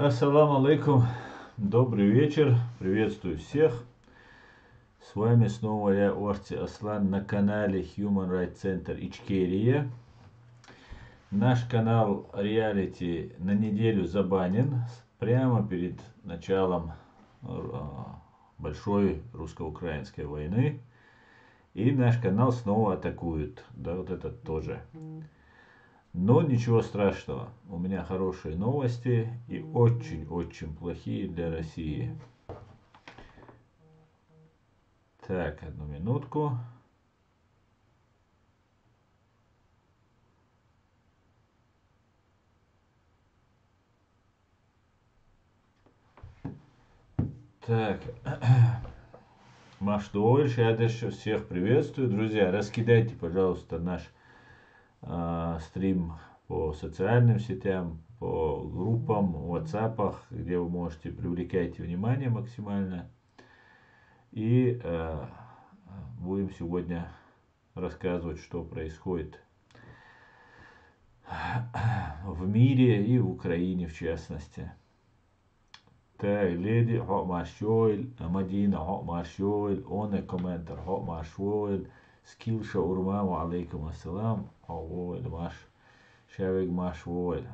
Ассаламу алейкум, добрый вечер, приветствую всех. С вами снова я, Орти Аслан, на канале Human Rights Center Ичкерия. Наш канал реалити на неделю забанен прямо перед началом большой русско-украинской войны. И наш канал снова атакуют, да, вот этот тоже. Но ничего страшного, у меня хорошие новости и очень-очень плохие для России. Так, одну минутку. Так, Машдович, я дальше всех приветствую. Друзья, раскидайте, пожалуйста, наш стрим по социальным сетям, по группам, WhatsApp, где вы можете привлекать внимание максимально. И будем сегодня рассказывать, что происходит в мире и в Украине в частности. Так, леди Хокмашойль, Мадина Хокмашойль, он комментар Хокмашойль, скил шаурма, алейкум ассалам, Хокмашойль, Маш, Шавик Машойль.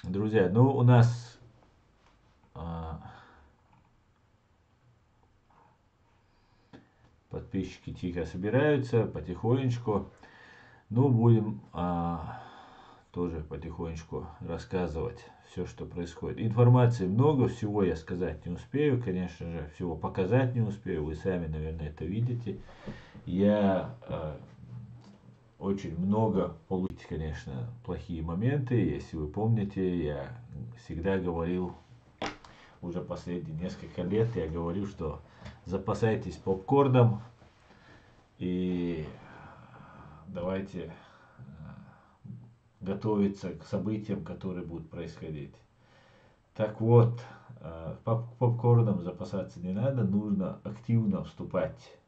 Друзья, ну у нас подписчики тихо собираются, потихонечку. Ну, будем тоже потихонечку рассказывать все, что происходит. Информации много, всего я сказать не успею, конечно же, всего показать не успею, вы сами, наверное, это видите. Я очень много получить, конечно, плохие моменты, если вы помните, я всегда говорил, уже последние несколько лет я говорю, что запасайтесь попкорном и давайте готовиться к событиям, которые будут происходить. Так вот, попкорном запасаться не надо, нужно активно вступать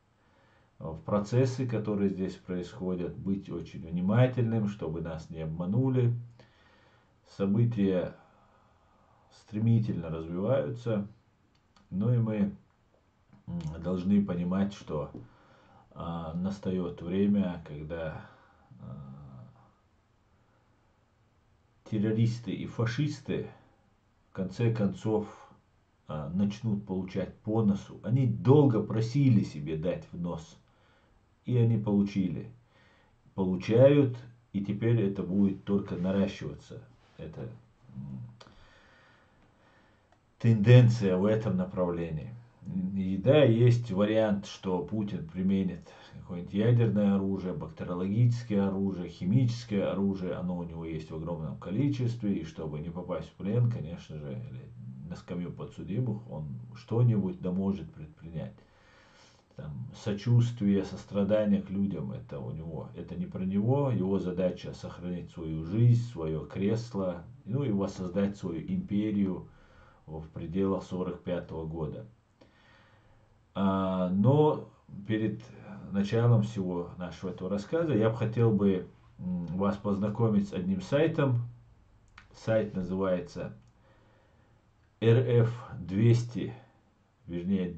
в процессы, которые здесь происходят, быть очень внимательным, чтобы нас не обманули. События стремительно развиваются, но и мы должны понимать, что настает время, когда террористы и фашисты в конце концов начнут получать по носу. Они долго просили себе дать в нос, и они получили. Получают, и теперь это будет только наращиваться. Это тенденция в этом направлении. И да, есть вариант, что Путин применит какое-нибудь ядерное оружие, бактериологическое оружие, химическое оружие, оно у него есть в огромном количестве, и чтобы не попасть в плен, конечно же, или на скамью подсудимых, он что-нибудь да может предпринять. Там, сочувствие, сострадание к людям, это у него, это не про него, его задача сохранить свою жизнь, свое кресло, ну и воссоздать свою империю в пределах 1945 года. Но перед началом всего нашего этого рассказа я бы хотел бы вас познакомить с одним сайтом. Сайт называется rf200, вернее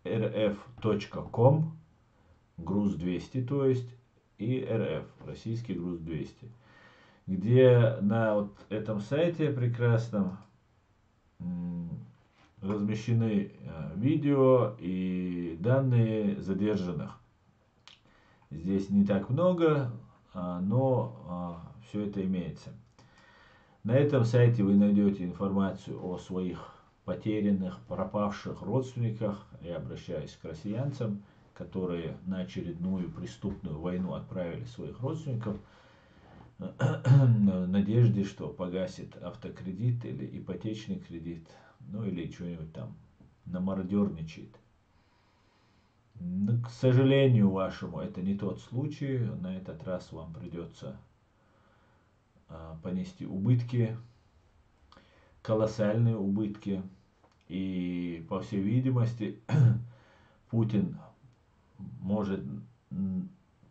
200rf.com, груз 200, то есть, и rf, российский груз 200, где на вот этом сайте прекрасном размещены видео и данные задержанных. Здесь не так много, но все это имеется. На этом сайте вы найдете информацию о своих потерянных, пропавших родственниках. Я обращаюсь к россиянцам, которые на очередную преступную войну отправили своих родственников в надежде, что погасит автокредит или ипотечный кредит, ну или что-нибудь там намародерничает. Но, к сожалению вашему, это не тот случай. На этот раз вам придется понести убытки, колоссальные убытки. И, по всей видимости, Путин может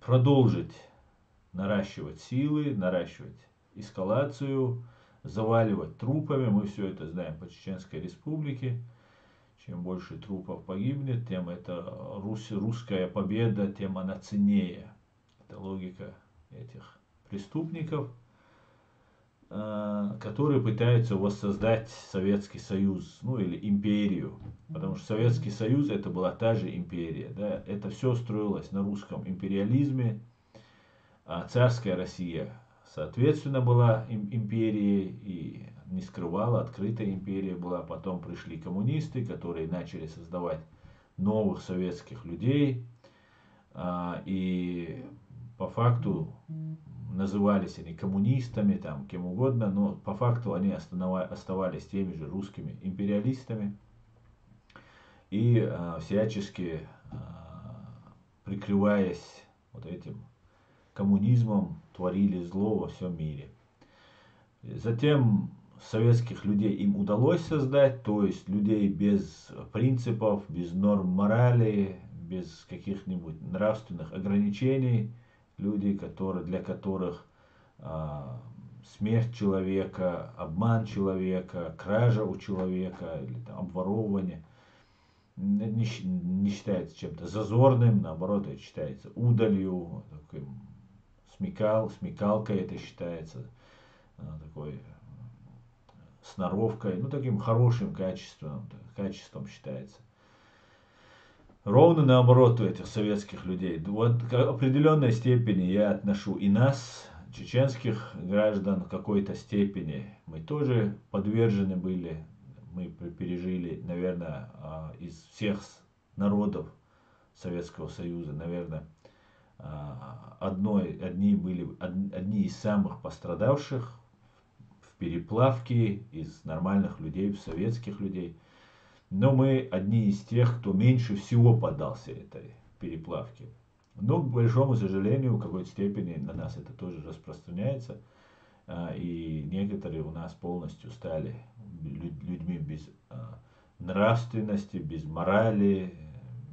продолжить наращивать силы, наращивать эскалацию, заваливать трупами. Мы все это знаем по Чеченской Республике. Чем больше трупов погибнет, тем это русская победа, тем она ценнее. Это логика этих преступников, которые пытаются воссоздать Советский Союз, ну или империю. Потому что Советский Союз это была та же империя. Да? Это все строилось на русском империализме. А царская Россия, соответственно, была империей и не скрывала, открытая империя была. Потом пришли коммунисты, которые начали создавать новых советских людей. И по факту назывались они коммунистами, там, кем угодно, но по факту они оставались теми же русскими империалистами и всячески прикрываясь вот этим коммунизмом, творили зло во всем мире. Затем советских людей им удалось создать, то есть людей без принципов, без норм морали, без каких-нибудь нравственных ограничений, люди, для которых смерть человека, обман человека, кража у человека или там, обворовывание не считается чем-то зазорным, наоборот, это считается удалью, таким смекалкой это считается, такой сноровкой, ну таким хорошим качеством считается. Ровно наоборот у этих советских людей. Вот к определенной степени я отношу и нас, чеченских граждан, в какой-то степени. Мы тоже подвержены были, мы пережили, наверное, из всех народов Советского Союза, наверное, одни из самых пострадавших в переплавке из нормальных людей в советских людей. Но мы одни из тех, кто меньше всего поддался этой переплавке. Но, к большому сожалению, в какой-то степени на нас это тоже распространяется. И некоторые у нас полностью стали людьми без нравственности, без морали,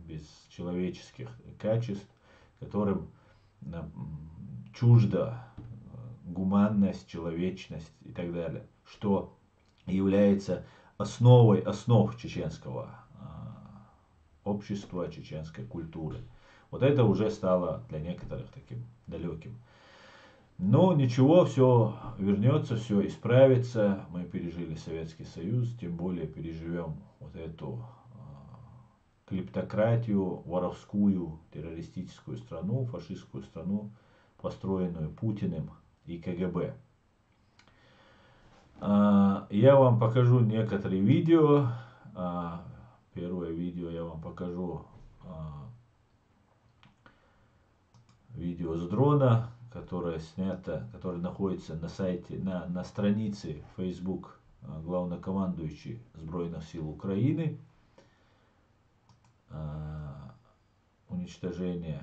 без человеческих качеств, которым чужда гуманность, человечность и так далее, что является основой основ чеченского общества, чеченской культуры. Вот это уже стало для некоторых таким далеким. Но ничего, все вернется, все исправится. Мы пережили Советский Союз, тем более переживем вот эту клептократию, воровскую, террористическую страну, фашистскую страну, построенную Путиным и КГБ. Я вам покажу некоторые видео. Первое видео я вам покажу видео с дрона, которое снято, которое находится на сайте, на странице Facebook главнокомандующий Збройных сил Украины. Уничтожение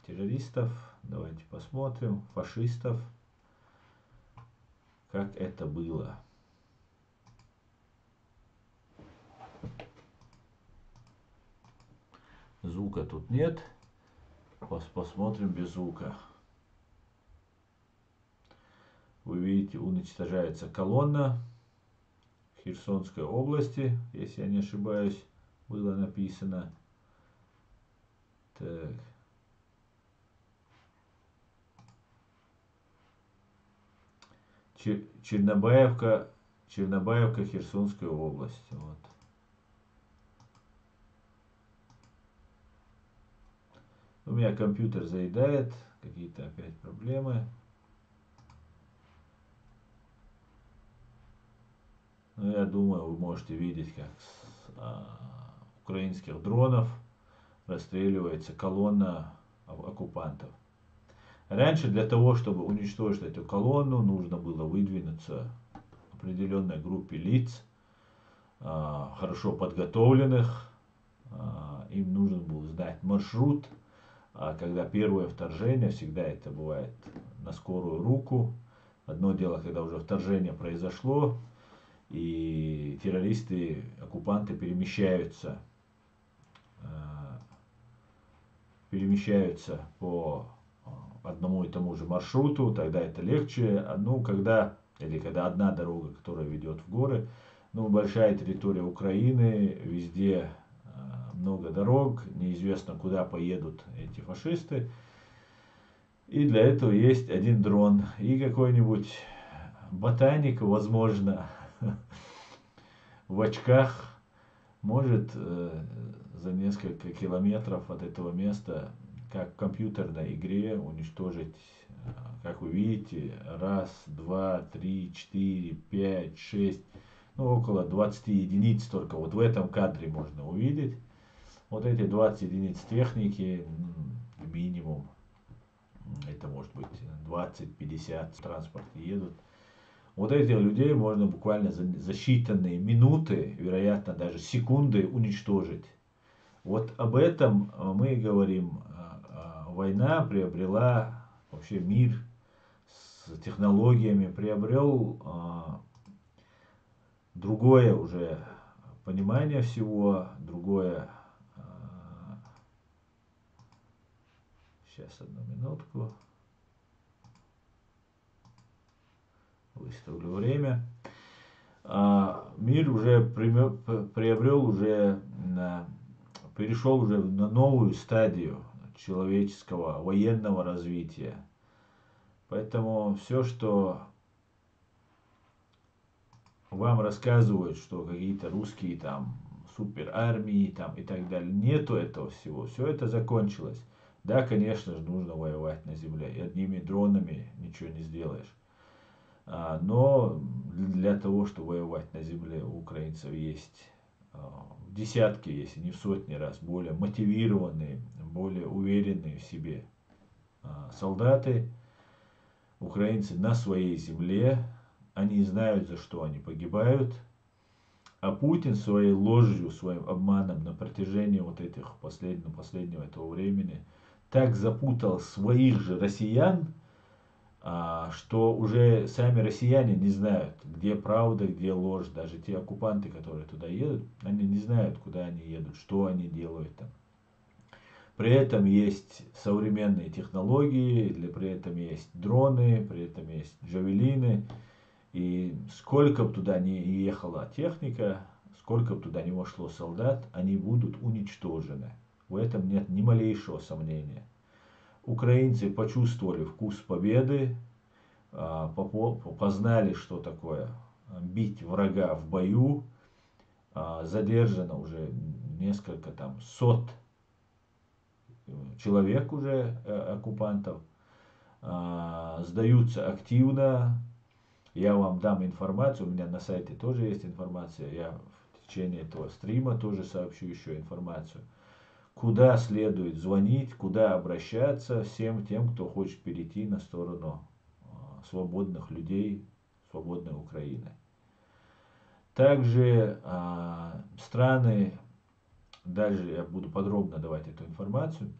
террористов. Давайте посмотрим. Фашистов. Как это было. Звука тут нет. Посмотрим без звука. Вы видите, уничтожается колонна в Херсонской области, если я не ошибаюсь, было написано. Так. Чернобаевка, Херсонская область. Вот. У меня компьютер заедает, какие-то опять проблемы. Но я думаю, вы можете видеть, как с украинских дронов расстреливается колонна оккупантов. Раньше для того, чтобы уничтожить эту колонну, нужно было выдвинуться определенной группе лиц, хорошо подготовленных. Им нужен был сдать маршрут. А когда первое вторжение, всегда это бывает на скорую руку. Одно дело, когда уже вторжение произошло, и террористы, оккупанты перемещаются по одному и тому же маршруту, тогда это легче. Ну, когда одна дорога, которая ведет в горы, ну, большая территория Украины, везде много дорог, неизвестно, куда поедут эти фашисты. И для этого есть один дрон. И какой-нибудь ботаник, возможно, в очках может за несколько километров от этого места, как в компьютерной игре, уничтожить, как вы видите, раз, два, три, четыре, пять, шесть, ну, около 20 единиц только. Вот в этом кадре можно увидеть. Вот эти 20 единиц техники, минимум, это может быть 20-50 транспорты едут. Вот этих людей можно буквально за считанные минуты, вероятно даже секунды уничтожить. Вот об этом мы говорим. Война приобрела, вообще мир с технологиями приобрел другое уже понимание всего, другое. Сейчас, одну минутку. Выставлю время. Мир уже приобрел, уже перешел уже на новую стадию человеческого военного развития. Поэтому все, что вам рассказывают, что какие-то русские там супер армии там и так далее, нету этого всего. Все это закончилось. Да, конечно же, нужно воевать на земле. И одними дронами ничего не сделаешь. Но для того, чтобы воевать на земле, у украинцев есть в десятки, если не в сотни раз, более мотивированные, более уверенные в себе солдаты. Украинцы на своей земле, они знают, за что они погибают. А Путин своей ложью, своим обманом на протяжении вот этих последнего этого времени так запутал своих же россиян, что уже сами россияне не знают, где правда, где ложь. Даже те оккупанты, которые туда едут, они не знают, куда они едут, что они делают там. При этом есть современные технологии, при этом есть дроны, при этом есть джавелины. И сколько бы туда ни ехала техника, сколько бы туда ни вошло солдат, они будут уничтожены. В этом нет ни малейшего сомнения. Украинцы почувствовали вкус победы, познали, что такое бить врага в бою. Задержано уже несколько там сот человек уже оккупантов. Сдаются активно. Я вам дам информацию, у меня на сайте тоже есть информация. Я в течение этого стрима тоже сообщу еще информацию. Куда следует звонить, куда обращаться всем тем, кто хочет перейти на сторону свободных людей, свободной Украины. Также страны, дальше я буду подробно давать эту информацию,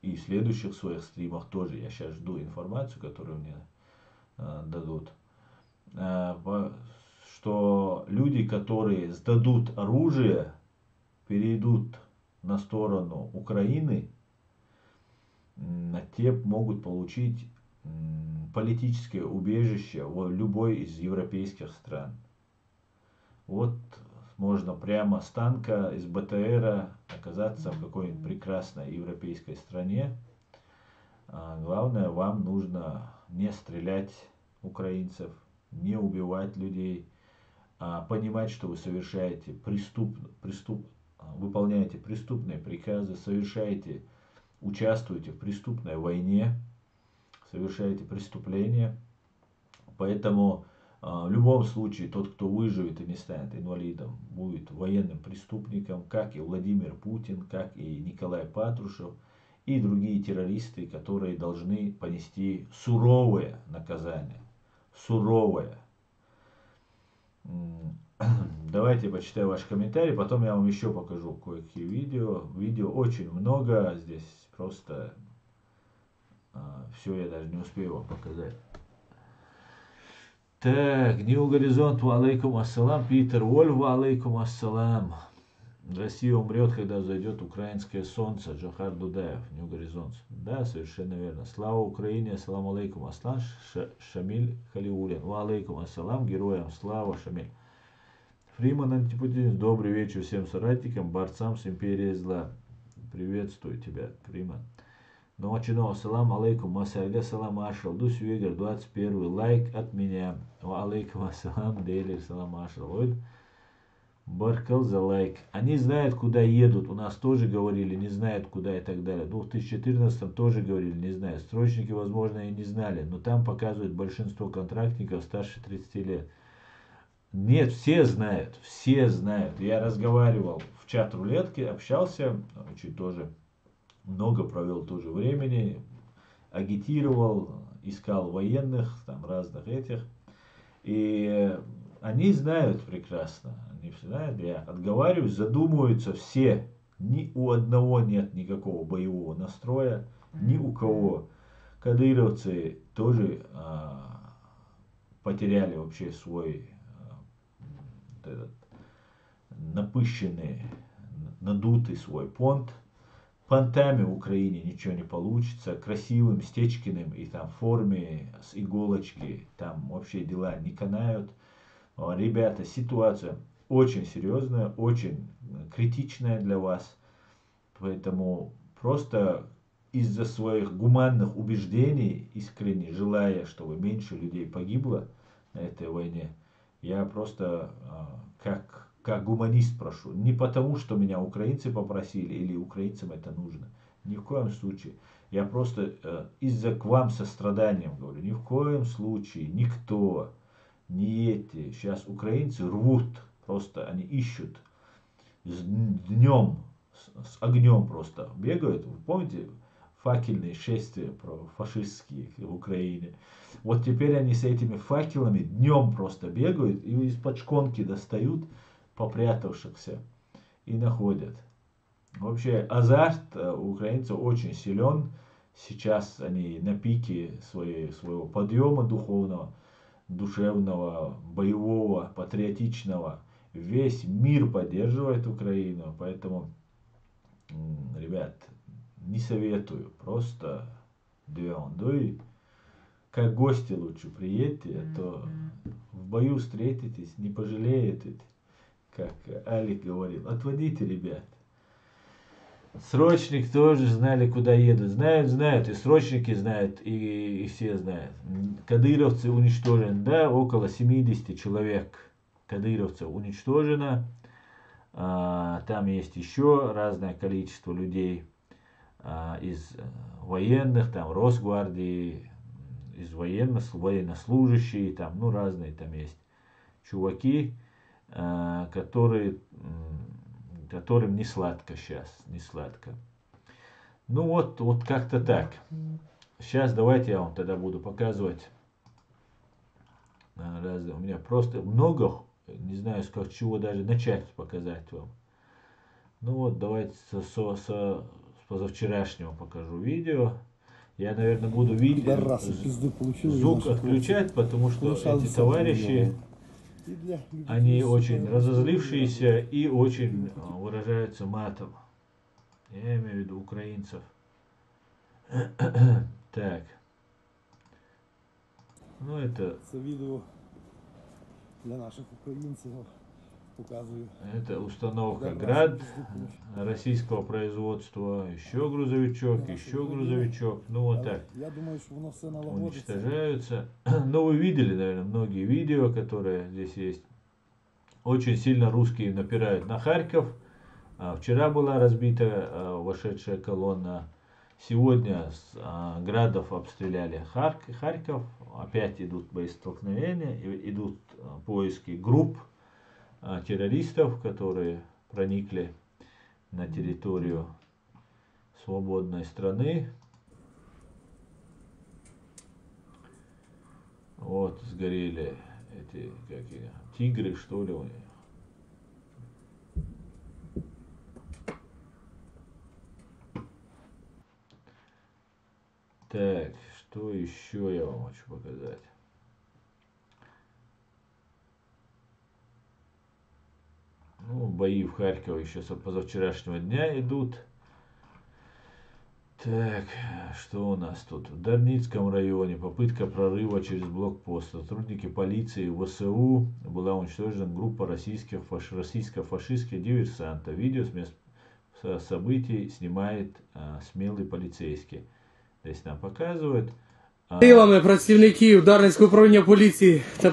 и в следующих своих стримах тоже. Я сейчас жду информацию, которую мне дадут, что люди, которые сдадут оружие, перейдут на сторону Украины, те могут получить политическое убежище в любой из европейских стран. Вот можно прямо с танка, из БТРа оказаться в какой-нибудь прекрасной европейской стране. Главное, вам нужно не стрелять украинцев, не убивать людей, понимать, что вы совершаете выполняете преступные приказы, участвуете в преступной войне, совершаете преступления. Поэтому в любом случае тот, кто выживет и не станет инвалидом, будет военным преступником, как и Владимир Путин, как и Николай Патрушев и другие террористы, которые должны понести суровое наказание. Суровое. Давайте почитаю ваши комментарии, потом я вам еще покажу кое-какие видео. Видео очень много, здесь просто все я даже не успею вам показать. Так, Нью Горизонт, ва алейкум ассалам. Питер Вольф, ва алейкум ассалам. Россия умрет, когда зайдет украинское солнце. Джохар Дудаев, New Horizons. Да, совершенно верно. Слава Украине, ассаламу алейкум. Аслан Шамиль Халиулин. Ва алейкум ассалам, героям слава, Шамиль. Фриман Антипутин, добрый вечер всем соратникам, борцам с империей зла. Приветствую тебя, Фриман. Ночино, ассалам алейкум, Масарга салам ашал, Дус Вегер, 21 лайк от меня. Ва алейкум ассалам, Дейли салам ашал. Баркал за лайк. Они знают, куда едут. У нас тоже говорили, не знают, куда и так далее. В 2014 тоже говорили, не знают. Срочники, возможно, и не знали. Но там показывают большинство контрактников старше 30 лет. Нет, все знают. Все знают. Я разговаривал в чат рулетки, общался. Очень тоже много провел тоже времени. Агитировал, искал военных, там разных этих. И они знают прекрасно, они все знают, я отговариваюсь, задумываются все. Ни у одного нет никакого боевого настроя, ни у кого. Кадыровцы тоже потеряли вообще свой этот, напыщенный, надутый свой понт. Понтами в Украине ничего не получится. Красивым, Стечкиным и там в форме с иголочки там вообще дела не канают. Ребята, ситуация очень серьезная, очень критичная для вас. Поэтому просто из-за своих гуманных убеждений, искренне желая, чтобы меньше людей погибло на этой войне, я просто как гуманист прошу. Не потому, что меня украинцы попросили или украинцам это нужно. Ни в коем случае. Я просто из-за к вам состраданием говорю. Ни в коем случае никто, не эти. Сейчас украинцы рвут. Просто они ищут. С днем, с огнем просто бегают. Вы помните факельные шествия фашистские в Украине? Вот теперь они с этими факелами днем просто бегают и из-под шконки достают попрятавшихся и находят. Вообще азарт у украинцев очень силен. Сейчас они на пике своего подъема духовного, душевного, боевого, патриотичного. Весь мир поддерживает Украину, поэтому, ребят, не советую, просто дуй, как гости лучше приедьте, а то в бою встретитесь, не пожалеете, как Алик говорил. Отводите ребят. Срочник тоже знали, куда едут. Знают, и срочники знают, и все знают. Кадыровцы уничтожены, да, около 70 человек кадыровцев уничтожено. Там есть еще разное количество людей из военных, там Росгвардии, из военнослужащие, там, ну, разные там есть чуваки, которым не сладко сейчас, не сладко. Ну вот как-то так. Сейчас давайте я вам тогда буду показывать. У меня просто много, не знаю, с чего даже начать показать вам. Ну вот, давайте с позавчерашнего покажу видео. Я, наверное, буду звук отключать, потому что эти товарищи, они очень разозлившиеся и очень выражаются матом. Я имею в виду украинцев. Так. Ну это видео для наших украинцев показываю. Это установка Град российского производства. Еще грузовичок, еще грузовичок. Ну вот так. Я думаю, что оно все уничтожаются. Ну вы видели, наверное, многие видео, которые здесь есть. Очень сильно русские напирают на Харьков. Вчера была разбита вошедшая колонна. Сегодня с Градов обстреляли Харьков. Опять идут боестолкновения, идут поиски групп террористов, которые проникли на территорию свободной страны. Вот сгорели эти тигры, что ли. Так, что еще я вам хочу показать? Ну, бои в Харькове еще с позавчерашнего дня идут. Так, что у нас тут? В Дарницком районе попытка прорыва через блокпост. Сотрудники полиции и ВСУ была уничтожена группа российско-фашистских диверсантов. Видео с мест событий снимает смелый полицейский. Здесь нам показывают. Силами працівників Дарницького управління поліції та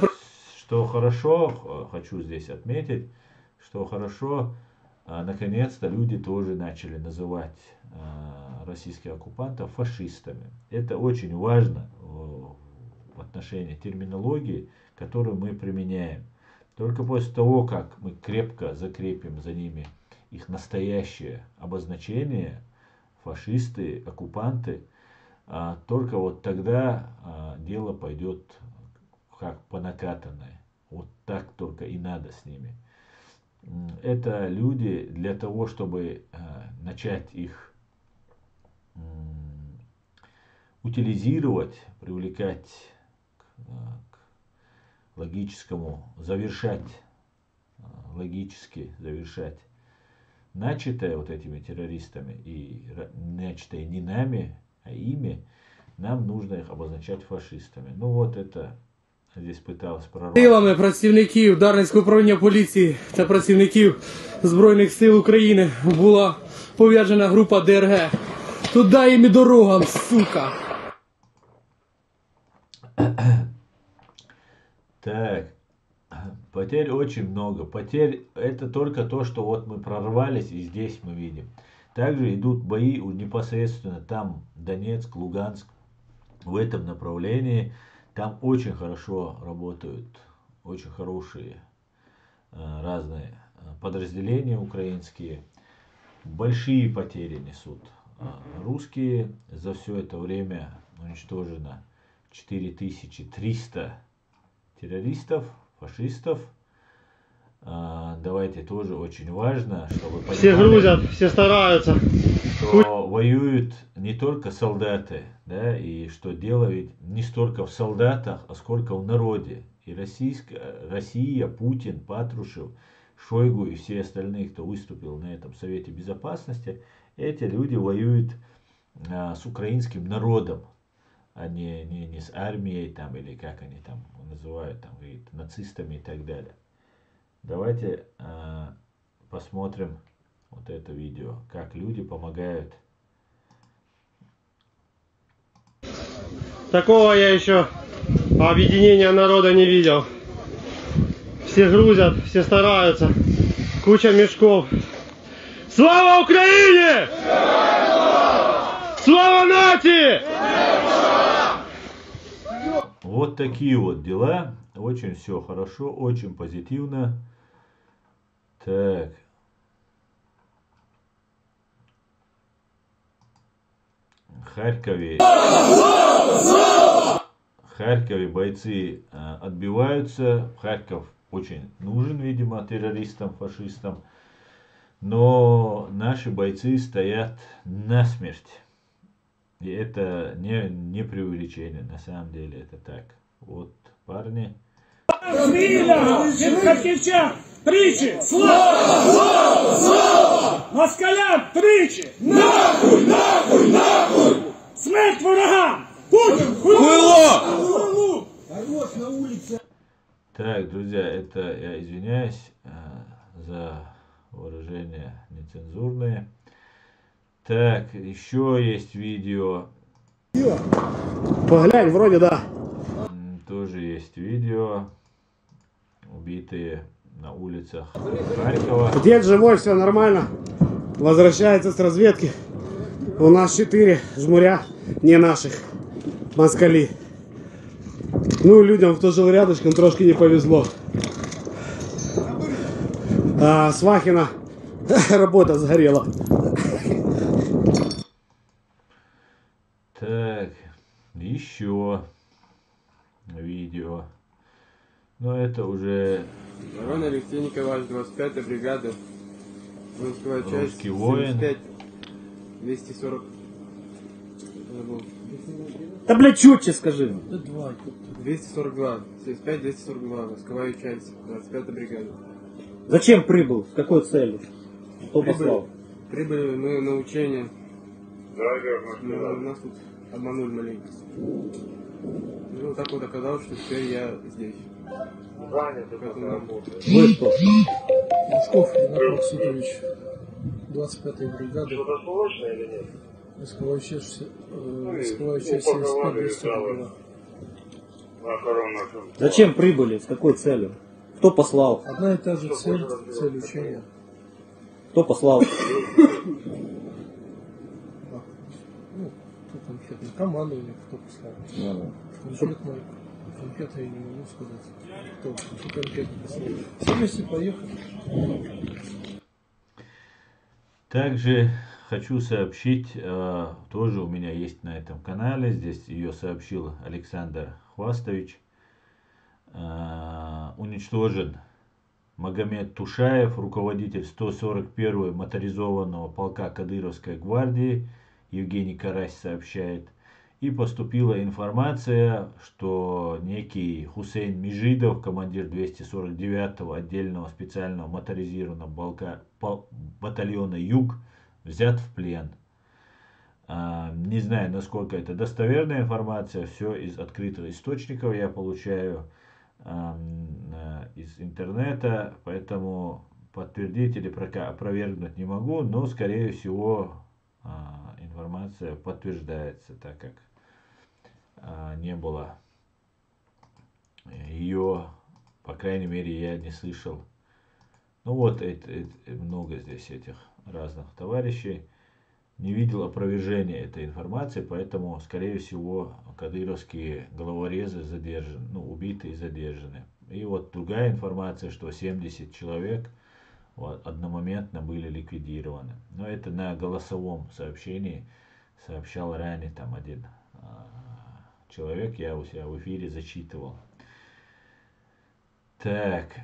Что хорошо, хочу здесь отметить, что хорошо, наконец-то люди тоже начали называть российских оккупантов фашистами. Это очень важно в отношении терминологии, которую мы применяем. Только после того, как мы крепко закрепим за ними их настоящее обозначение, фашисты, оккупанты, только вот тогда дело пойдет как по накатанной. Вот так только и надо с ними. Это люди для того, чтобы начать их утилизировать, привлекать к логическому, логически завершать начатое вот этими террористами и начатое не нами, а ими, нам нужно их обозначать фашистами. Ну вот это здесь пыталась прорвать. силами працівників Дарницького управління поліції та працівників Збройних сил України була пов'язана група ДРГ. Туда їм і дорогам, сука! Так, потерь очень много. Потерь это только то, что вот мы прорвались и здесь мы видим. Также идут бои непосредственно там Донецк, Луганск, в этом направлении. Там очень хорошо работают, очень хорошие разные подразделения украинские. Большие потери несут. Русские за все это время уничтожено 4300 террористов, фашистов. Давайте тоже очень важно, чтобы понимали, Все грузят, все стараются. что воюют не только солдаты, да, и что дело ведь не столько в солдатах, а сколько в народе. И Россия, Путин, Патрушев, Шойгу и все остальные, кто выступил на этом Совете Безопасности, эти люди воюют с украинским народом, а не с армией там, или как они там называют, там, говорит, нацистами и так далее. Давайте посмотрим вот это видео, как люди помогают. Такого я еще объединения народа не видел. Все грузят, все стараются. Куча мешков. Слава Украине! Слава нации! Вот такие вот дела. Очень все хорошо, очень позитивно. Так. В Харькове бойцы отбиваются. Харьков очень нужен, видимо, террористам, фашистам. Но наши бойцы стоят насмерть. И это не преувеличение, на самом деле это так. Вот парни. Харківчан, тричі! Слава! Слава! Слава! Москалям тричі! Нахуй! Нахуй! Нахуй! Смерть ворогам! Путин! Хуйло! Так, друзья, это я извиняюсь за выражения нецензурные. Так, еще есть видео. Поглянь, вроде да. Тоже есть видео. Убитые на улицах Харькова. Дед живой, все нормально. Возвращается с разведки. У нас 4 жмуря, не наших. Москали. Ну, людям, кто жил рядышком, трошки не повезло. Свахина работа сгорела. Так, еще видео. Но это уже Ворон Алексей Николаевич, 25-я бригада, воинская часть, Русский воин. 75, 240. Да, блядь, четче скажи. 242, 75, 242, войсковая часть, 25-я бригада. Зачем прибыл? С какой целью? Кто послал? Прибыли мы на учение. Но нас тут обманули маленько. Ну, так вот оказалось, что теперь я здесь. Вы кто? Мушков Ренат Максутович, 25-й бригады. Войсковая часть 75-202. Зачем прибыли? С какой целью? Кто послал? Одна и та же цель учения. Кто послал? Ну, кто конкретно? Командование, кто послал. Конкретно я не могу сказать. Кто конкретно послал. Все вместе поехали. Также хочу сообщить, тоже у меня есть на этом канале, здесь ее сообщил Александр Хвастович, уничтожен Магомед Тушаев, руководитель 141-й моторизованного полка Кадыровской гвардии, Евгений Карась сообщает. И поступила информация, что некий Хусейн Межидов, командир 249-го отдельного специального моторизированного батальона «Юг», взят в плен. Не знаю, насколько это достоверная информация, все из открытых источников я получаю из интернета, поэтому подтвердить или опровергнуть не могу, но скорее всего информация подтверждается, так как не было ее, по крайней мере, я не слышал. Ну вот, много здесь этих разных товарищей. Не видел опровержения этой информации, поэтому, скорее всего, кадыровские головорезы задержаны, убиты и задержаны. И вот другая информация, что 70 человек одномоментно были ликвидированы. Но это на голосовом сообщении сообщал ранее там один человек, я у себя в эфире зачитывал. Так,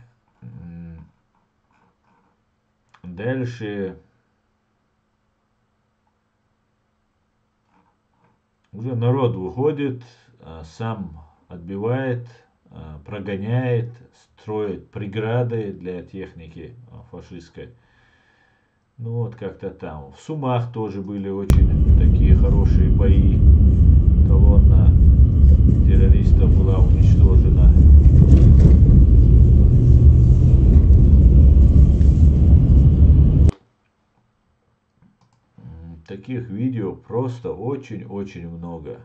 дальше уже народ выходит, сам отбивает, прогоняет, строит преграды для техники фашистской. Ну вот как-то там. В Сумах тоже были очень такие хорошие бои. Колонна террористов была уничтожена. Таких видео просто очень-очень много.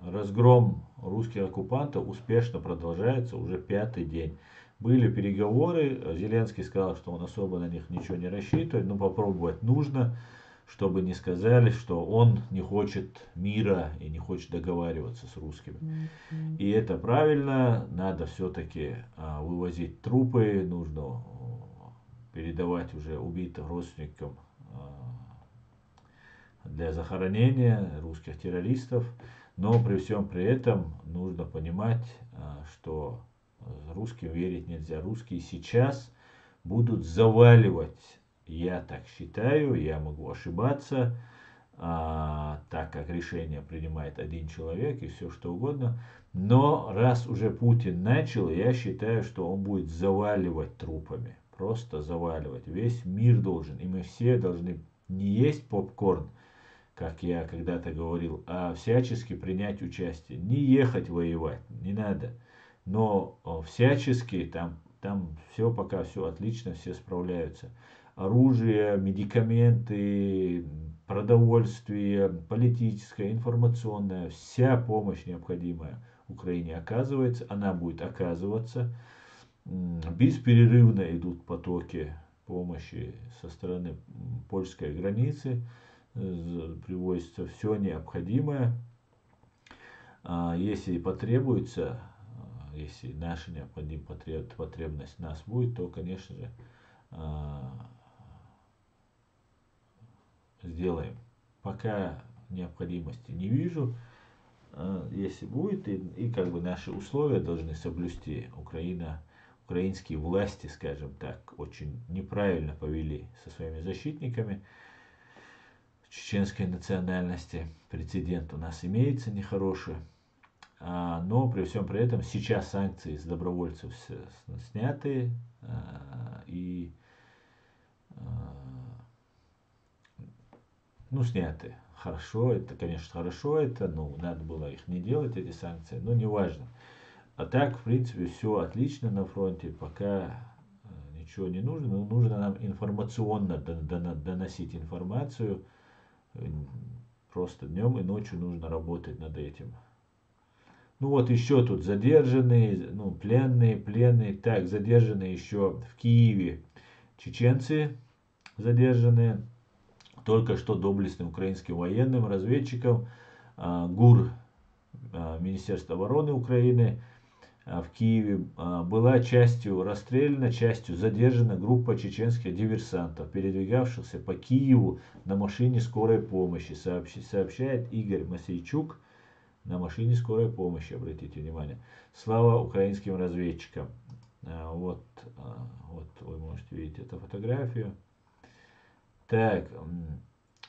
Разгром русских оккупантов успешно продолжается уже 5-й день. Были переговоры, Зеленский сказал, что он особо на них ничего не рассчитывает, но попробовать нужно, чтобы не сказали, что он не хочет мира и не хочет договариваться с русскими. И это правильно, надо все-таки вывозить трупы, нужно передавать уже убитым родственникам для захоронения русских террористов. Но при всем при этом нужно понимать, что русским верить нельзя. Русские сейчас будут заваливать, я так считаю, я могу ошибаться, так как решение принимает один человек и все что угодно. Но раз уже Путин начал, я считаю, что он будет заваливать трупами. Просто заваливать. Весь мир должен. И мы все должны не есть попкорн, как я когда-то говорил, а всячески принять участие. Не ехать воевать, не надо. Но всячески там все пока все отлично, все справляются. Оружие, медикаменты, продовольствие, политическая, информационная, вся помощь необходимая Украине оказывается, она будет оказываться. Бесперерывно идут потоки помощи со стороны польской границы. Привозится все необходимое. Если потребуется, если наша потребность нас будет, то, конечно же, сделаем. Пока необходимости не вижу. Если будет, и как бы наши условия должны соблюсти. Украинские власти, скажем так, очень неправильно повели со своими защитниками чеченской национальности. Прецедент у нас имеется нехороший. Но при всем при этом сейчас санкции с добровольцев сняты. И сняты. Хорошо, это, конечно, хорошо, это, надо было их не делать, эти санкции, но неважно. А так, в принципе, все отлично на фронте, пока ничего не нужно, но нужно нам информационно доносить информацию, просто днем и ночью нужно работать над этим. Вот еще тут задержанные, пленные, так, задержанные еще в Киеве чеченцы задержанные, только что доблестным украинским военным разведчиком ГУР Министерства обороны Украины в Киеве была частью расстреляна, частью задержана группа чеченских диверсантов, передвигавшихся по Киеву на машине скорой помощи, сообщает Игорь Масейчук на машине скорой помощи, обратите внимание. Слава украинским разведчикам. Вот вы можете видеть эту фотографию. Так,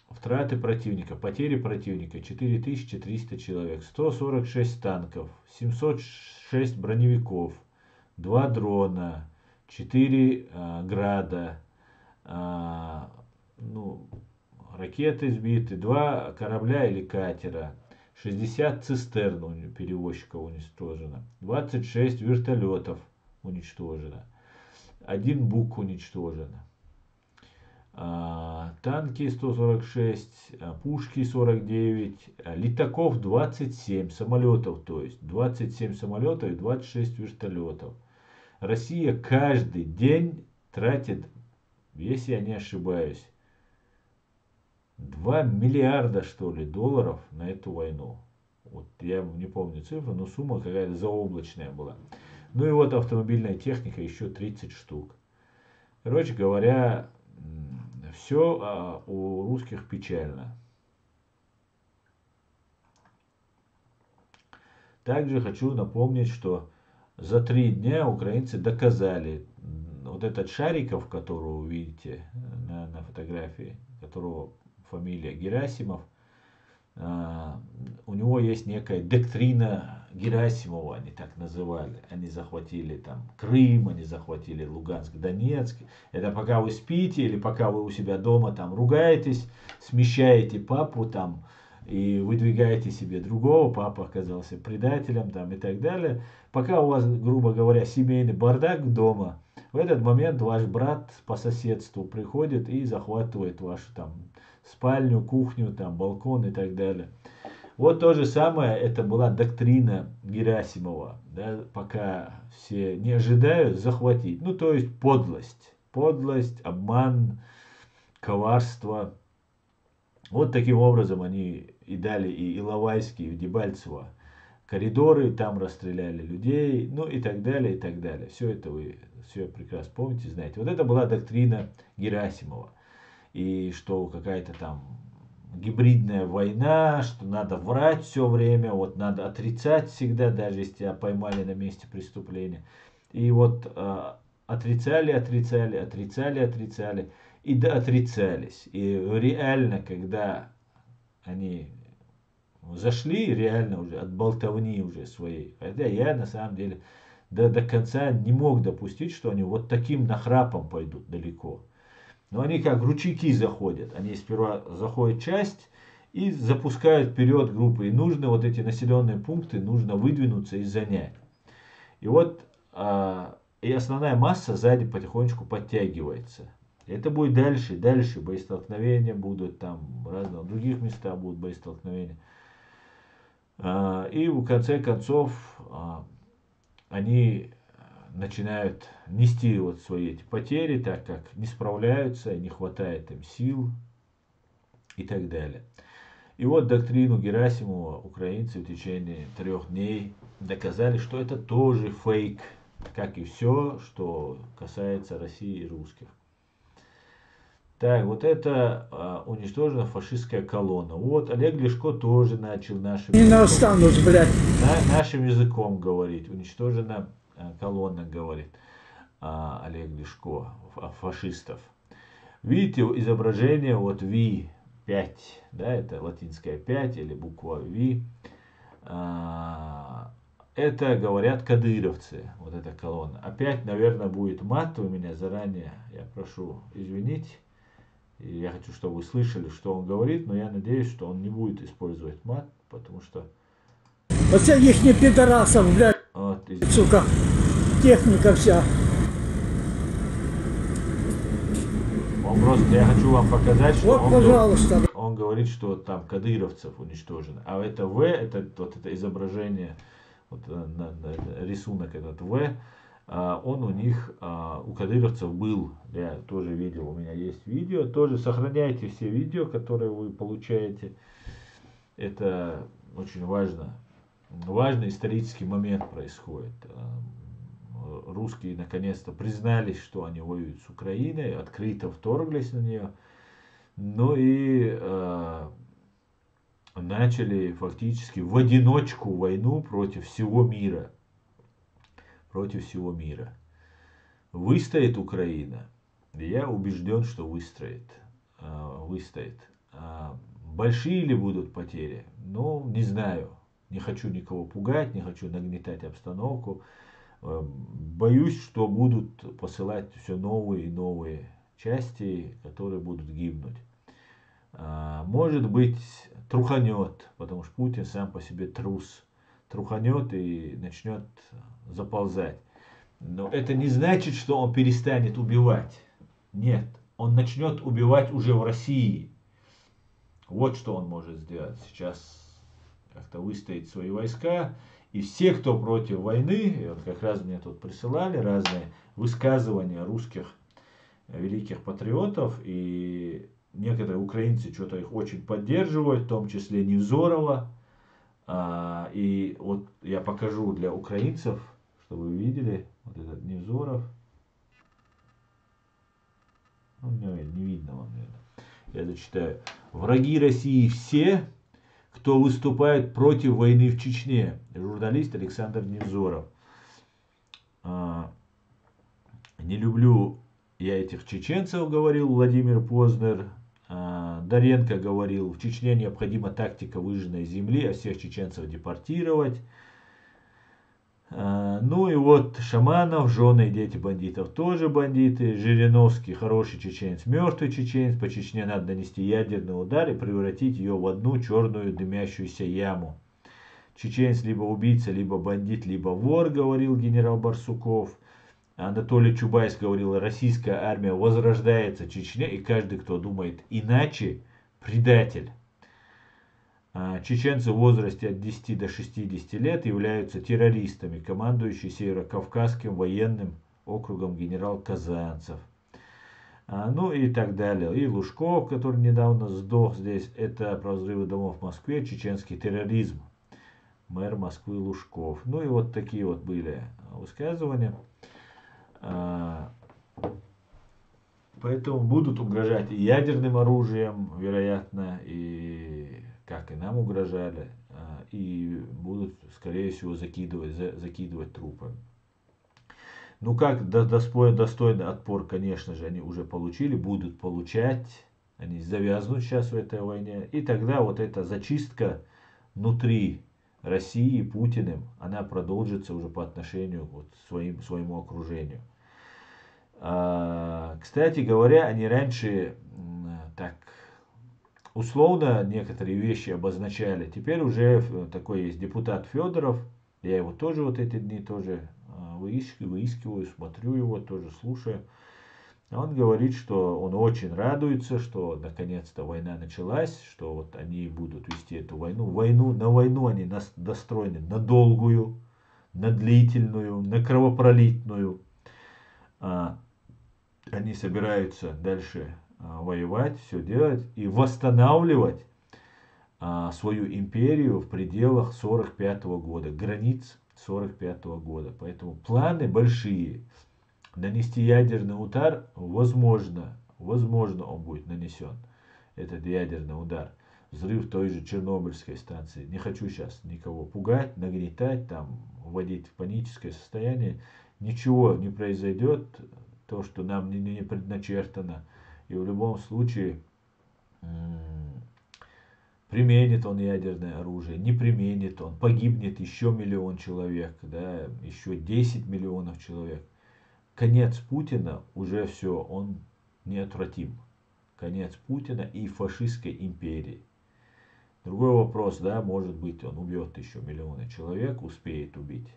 втраты противника, потери противника 4300 человек, 146 танков, 706 броневиков, 2 дрона, 4 града, ракеты сбиты, 2 корабля или катера, 60 цистерн перевозчиков уничтожено, 26 вертолетов уничтожено, 1 БУК уничтожен. Танки 146, пушки 49, летаков 27, самолетов, то есть 27 самолетов и 26 вертолетов. Россия каждый день тратит, если я не ошибаюсь, 2 миллиарда, что ли, долларов на эту войну. Вот я не помню цифру, но сумма какая-то заоблачная была. И вот автомобильная техника еще 30 штук. Короче говоря, все у русских печально. Также хочу напомнить, что за 3 дня украинцы доказали, вот этот Шариков, которого вы видите на фотографии, которого фамилия Герасимов, у него есть некая доктрина Герасимова, они так называли. Они захватили там Крым, они захватили Луганск, Донецк. Это пока вы спите или пока вы у себя дома там ругаетесь, смещаете папу там и выдвигаете себе другого, папа оказался предателем там и так далее. Пока у вас, грубо говоря, семейный бардак дома, в этот момент ваш брат по соседству приходит и захватывает вашу там спальню, кухню, там балкон и так далее. Вот то же самое, это была доктрина Герасимова, да, пока все не ожидают захватить. То есть подлость, обман, коварство. Вот таким образом они и дали и Иловайский, и Дебальцево коридоры, там расстреляли людей, и так далее, и так далее. Все это вы все прекрасно помните, знаете. Вот это была доктрина Герасимова. И что какая-то там гибридная война, что надо врать все время, вот надо отрицать всегда, даже если тебя поймали на месте преступления. И вот отрицали, и доотрицались. И реально, когда они зашли, реально уже от болтовни уже своей, хотя я на самом деле до конца не мог допустить, что они вот таким нахрапом пойдут далеко. Но они как ручейки заходят. Они сперва заходят часть и запускают вперед группы. И нужно вот эти населенные пункты, нужно выдвинуться и занять. И вот и основная масса сзади потихонечку подтягивается. Это будет дальше боестолкновения будут, там разного других местах будут боестолкновения. И в конце концов они начинают нести вот свои эти потери, так как не справляются, не хватает им сил и так далее. И вот доктрину Герасимова украинцы в течение 3 дней доказали, что это тоже фейк, как и все, что касается России и русских. Так, вот это уничтожена фашистская колонна. Вот Олег Лешко тоже начал нашим языком говорить. Уничтожена колонна, говорит Олег Лешко, фашистов. Видите изображение вот V5, да, это латинская 5 или буква V. Это говорят кадыровцы, вот эта колонна. Опять, наверное, будет мат у меня заранее, я прошу извинить. И я хочу, чтобы вы слышали, что он говорит, но я надеюсь, что он не будет использовать мат, потому что... Оце їхні підарасов, блядь, Вот, сука, техніка вся. он просто, я хочу вам показать, что Вот, пожалуйста. он говорит, что там кадыровцев уничтожено. А это В, это вот это изображение, вот рисунок этот В, он у них, у кадыровцев был, я тоже видел, у меня есть видео, тоже сохраняйте все видео, которые вы получаете. Это очень важно. Важный исторический момент происходит. Русские наконец-то признались, что они воюют с Украиной, открыто вторглись на нее, ну и начали фактически в одиночку войну против всего мира. Против всего мира. Выстоит Украина? Я убежден, что выстоит. Выстоит. Большие ли будут потери? Ну, не знаю. Не хочу никого пугать, не хочу нагнетать обстановку. Боюсь, что будут посылать все новые и новые части, которые будут гибнуть. Может быть, труханет, потому что Путин сам по себе трус. Труханет и начнет заползать. Но это не значит, что он перестанет убивать. Нет, он начнет убивать уже в России. Вот что он может сделать. Сейчас как-то выстоит свои войска. И все, кто против войны, вот как раз мне тут присылали разные высказывания русских великих патриотов, и некоторые украинцы что-то их очень поддерживают, в том числе Невзорова. И вот я покажу для украинцев, чтобы вы видели, вот этот Невзоров. Ну, не видно вам, наверное. Я зачитаю. Враги России все, кто выступает против войны в Чечне. Журналист Александр Невзоров. Не люблю я этих чеченцев, говорил Владимир Познер. Доренко говорил, в Чечне необходима тактика выжженной земли, а всех чеченцев депортировать. Ну и вот Шаманов, жены и дети бандитов тоже бандиты. Жириновский, хороший чеченец, мертвый чеченец. По Чечне надо нанести ядерный удар и превратить ее в одну черную дымящуюся яму. Чеченец либо убийца, либо бандит, либо вор, говорил генерал Барсуков. Анатолий Чубайс говорил, российская армия возрождается в Чечне, и каждый, кто думает иначе, предатель. Чеченцы в возрасте от 10 до 60 лет являются террористами, командующий Северокавказским военным округом генерал Казанцев. Ну и так далее. И Лужков, который недавно сдох здесь, это про взрывы домов в Москве, чеченский терроризм. Мэр Москвы Лужков. Ну и вот такие вот были высказывания. Поэтому будут угрожать и ядерным оружием, вероятно, и как и нам угрожали, и будут, скорее всего, закидывать трупы. Ну как достойный отпор, конечно же, они уже получили, будут получать, они завязнут сейчас в этой войне, и тогда вот эта зачистка внутри России Путиным, она продолжится уже по отношению вот к своему окружению. Кстати говоря, они раньше так условно некоторые вещи обозначали. Теперь уже такой есть депутат Федоров, я его тоже вот эти дни тоже выискиваю, смотрю его, тоже слушаю. Он говорит, что он очень радуется, что наконец-то война началась, что вот они будут вести эту войну. На войну они настроены на долгую, на длительную, на кровопролитную. Они собираются дальше воевать, все делать и восстанавливать свою империю в пределах 45 года, границ 45 года. Поэтому планы большие. Нанести ядерный удар возможно он будет нанесен, этот ядерный удар. Взрыв той же Чернобыльской станции. Не хочу сейчас никого пугать, нагнетать, там, вводить в паническое состояние. Ничего не произойдет, то, что нам не предначертано. И в любом случае применит он ядерное оружие, не применит он, погибнет еще 1 миллион человек, да, еще 10 миллионов человек. Конец Путина уже все, он неотвратим. Конец Путина и фашистской империи. Другой вопрос, да, может быть, он убьет еще миллионы человек, успеет убить.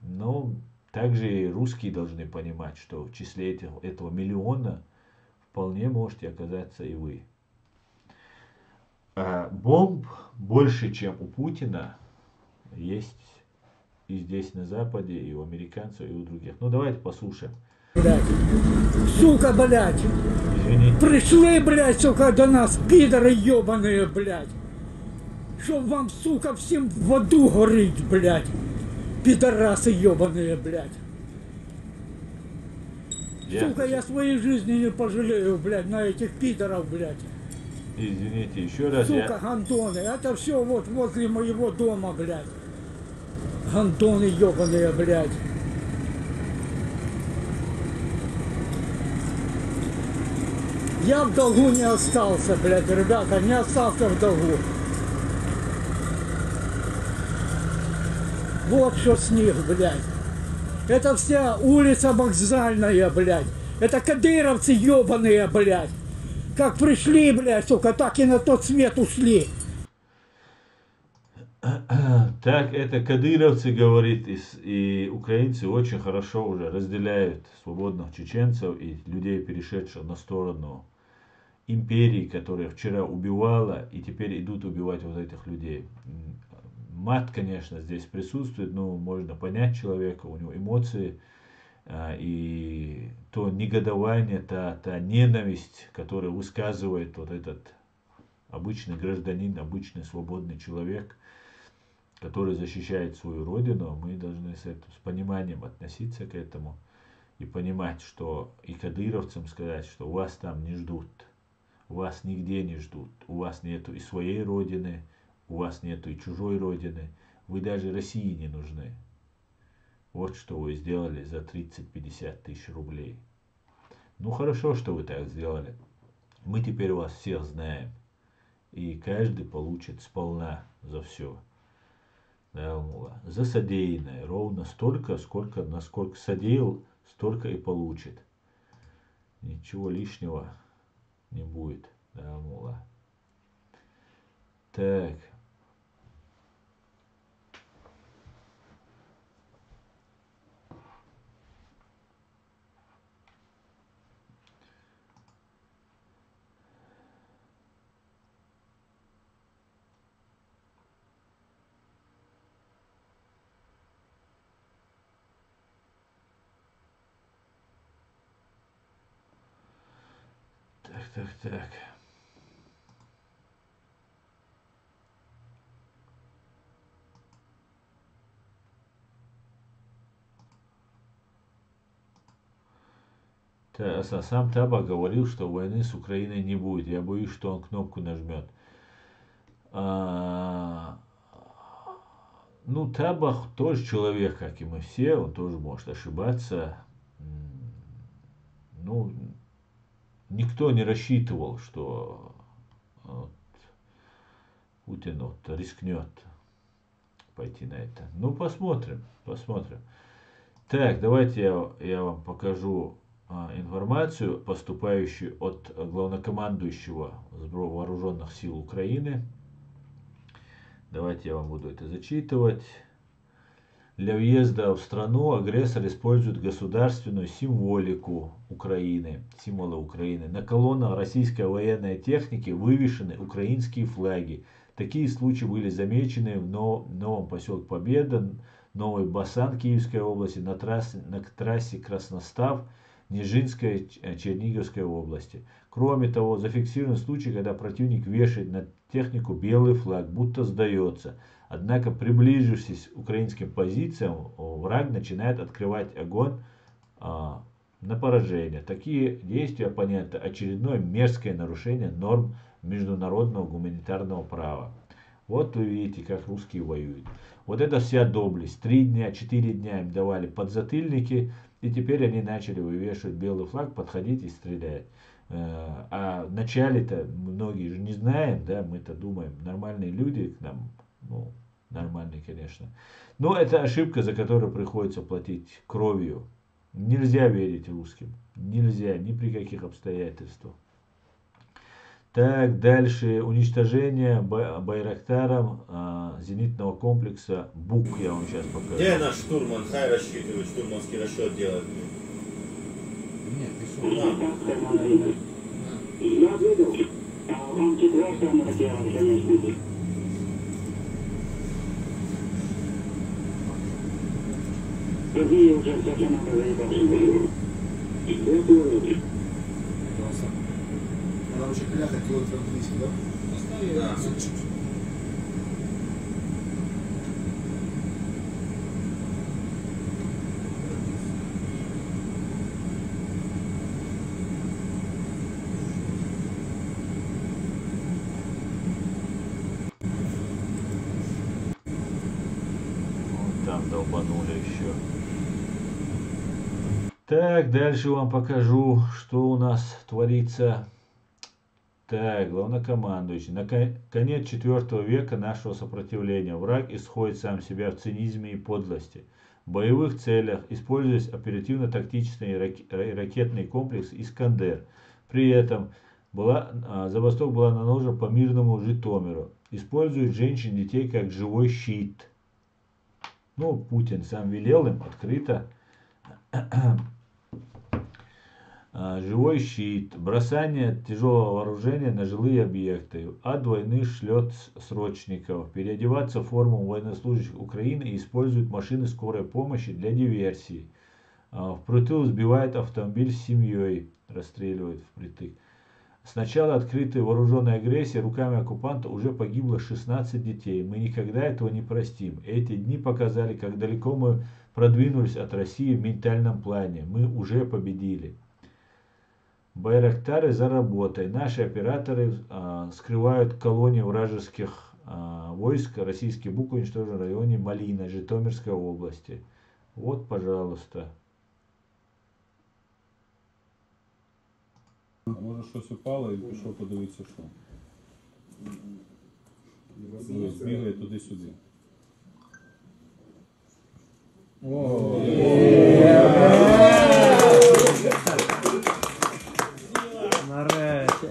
Но также и русские должны понимать, что в числе этого миллиона вполне можете оказаться и вы. А бомб больше, чем у Путина, есть и здесь на Западе, и у американцев, и у других. Ну давайте послушаем. Блядь. Сука, блядь. Извините. Пришли, блядь, сука, до нас, пидоры ебаные, блядь. Чтоб вам, сука, всем в аду гореть, блядь. Пидорасы ебаные, блядь. Сука, я своей жизни не пожалею, блядь, на этих пидоров, блядь. Извините, еще раз. Сука, гандоны, это все вот возле моего дома, блядь. Гандоны ебаные, блядь. Я в долгу не остался, блядь, ребята, не остался в долгу. Вот что с них, блядь. Это вся улица Вокзальная, блядь. Это кадыровцы ебаные, блядь. Как пришли, блядь, сука, так и на тот свет ушли. Так, это кадыровцы, говорит, и украинцы очень хорошо уже разделяют свободных чеченцев и людей, перешедших на сторону империи, которая вчера убивала, и теперь идут убивать вот этих людей. Мат, конечно, здесь присутствует, но можно понять человека, у него эмоции, и то негодование, та ненависть, которую высказывает вот этот обычный гражданин, обычный свободный человек, который защищает свою родину. Мы должны с пониманием относиться к этому и понимать, что и кадыровцам сказать, что вас там не ждут, вас нигде не ждут, у вас нету и своей родины, у вас нету и чужой родины, вы даже России не нужны. Вот что вы сделали за 30-50 тысяч рублей. Ну хорошо, что вы так сделали. Мы теперь вас всех знаем. И каждый получит сполна за все. Да, за содеянное. Ровно столько, насколько содеял, столько и получит. Ничего лишнего не будет. Да, мула. Так. Так. Сам Таба говорил, что войны с Украиной не будет. Я боюсь, что он кнопку нажмет. Ну, Таба тоже человек, как и мы все. Он тоже может ошибаться. Ну, никто не рассчитывал, что Путин рискнет пойти на это. Ну, посмотрим. Так, давайте я вам покажу информацию, поступающую от главнокомандующего вооруженных сил Украины. Давайте я вам буду это зачитывать. Для въезда в страну агрессор использует государственную символику Украины, символы Украины. На колоннах российской военной техники вывешены украинские флаги. Такие случаи были замечены в новом поселке Победа, Новый Басан Киевской области, на трассе Красностав, Нижинская, Черниговской области. Кроме того, зафиксирован случай, когда противник вешает на технику белый флаг, будто сдается. Однако, приближившись к украинским позициям, враг начинает открывать огонь на поражение. Такие действия оппонента — очередное мерзкое нарушение норм международного гуманитарного права. Вот вы видите, как русские воюют. Вот это вся доблесть. 3 дня, 4 дня им давали подзатыльники, и теперь они начали вывешивать белый флаг, подходить и стрелять. А в начале-то многие же не знаем, да, мы-то думаем, нормальные люди к нам, ну, нормальные, конечно. Но это ошибка, за которую приходится платить кровью. Нельзя верить русским. Нельзя, ни при каких обстоятельствах. Так, дальше. Уничтожение Байрактаром зенитного комплекса БУК. Я вам сейчас покажу. Где наш штурман? Хай рассчитывает, штурманский расчет делает. Нет, пишу. Я выдал. Он четвертый надо делать, конечно. Другие уже все, что надо, заебали. Я понял. Она уже клятая километров 200, да? Да. Вот там долбанули еще. Так, дальше вам покажу, что у нас творится. Так, главнокомандующий. На конец IV века нашего сопротивления враг исходит сам себя в цинизме и подлости. В боевых целях используясь оперативно-тактический ракетный комплекс «Искандер». При этом забастовка была наложена по мирному Житомиру. Используют женщин и детей как живой щит. Ну, Путин сам велел им открыто. Живой щит, бросание тяжелого вооружения на жилые объекты, от войны шлет срочников, переодеваться в форму военнослужащих Украины и используют машины скорой помощи для диверсии. Впритык сбивает автомобиль с семьей, расстреливают впритык. С начала открытой вооруженной агрессии руками оккупанта уже погибло 16 детей. Мы никогда этого не простим. Эти дни показали, как далеко мы продвинулись от России в ментальном плане. Мы уже победили. Байрактары за работой. Наши операторы скрывают колонии вражеских войск. Российский БУК уничтожен в районе Малина, Житомирской области. Вот, пожалуйста. Може щось упало і пішов подивитися, що. Бігає туди-сюди.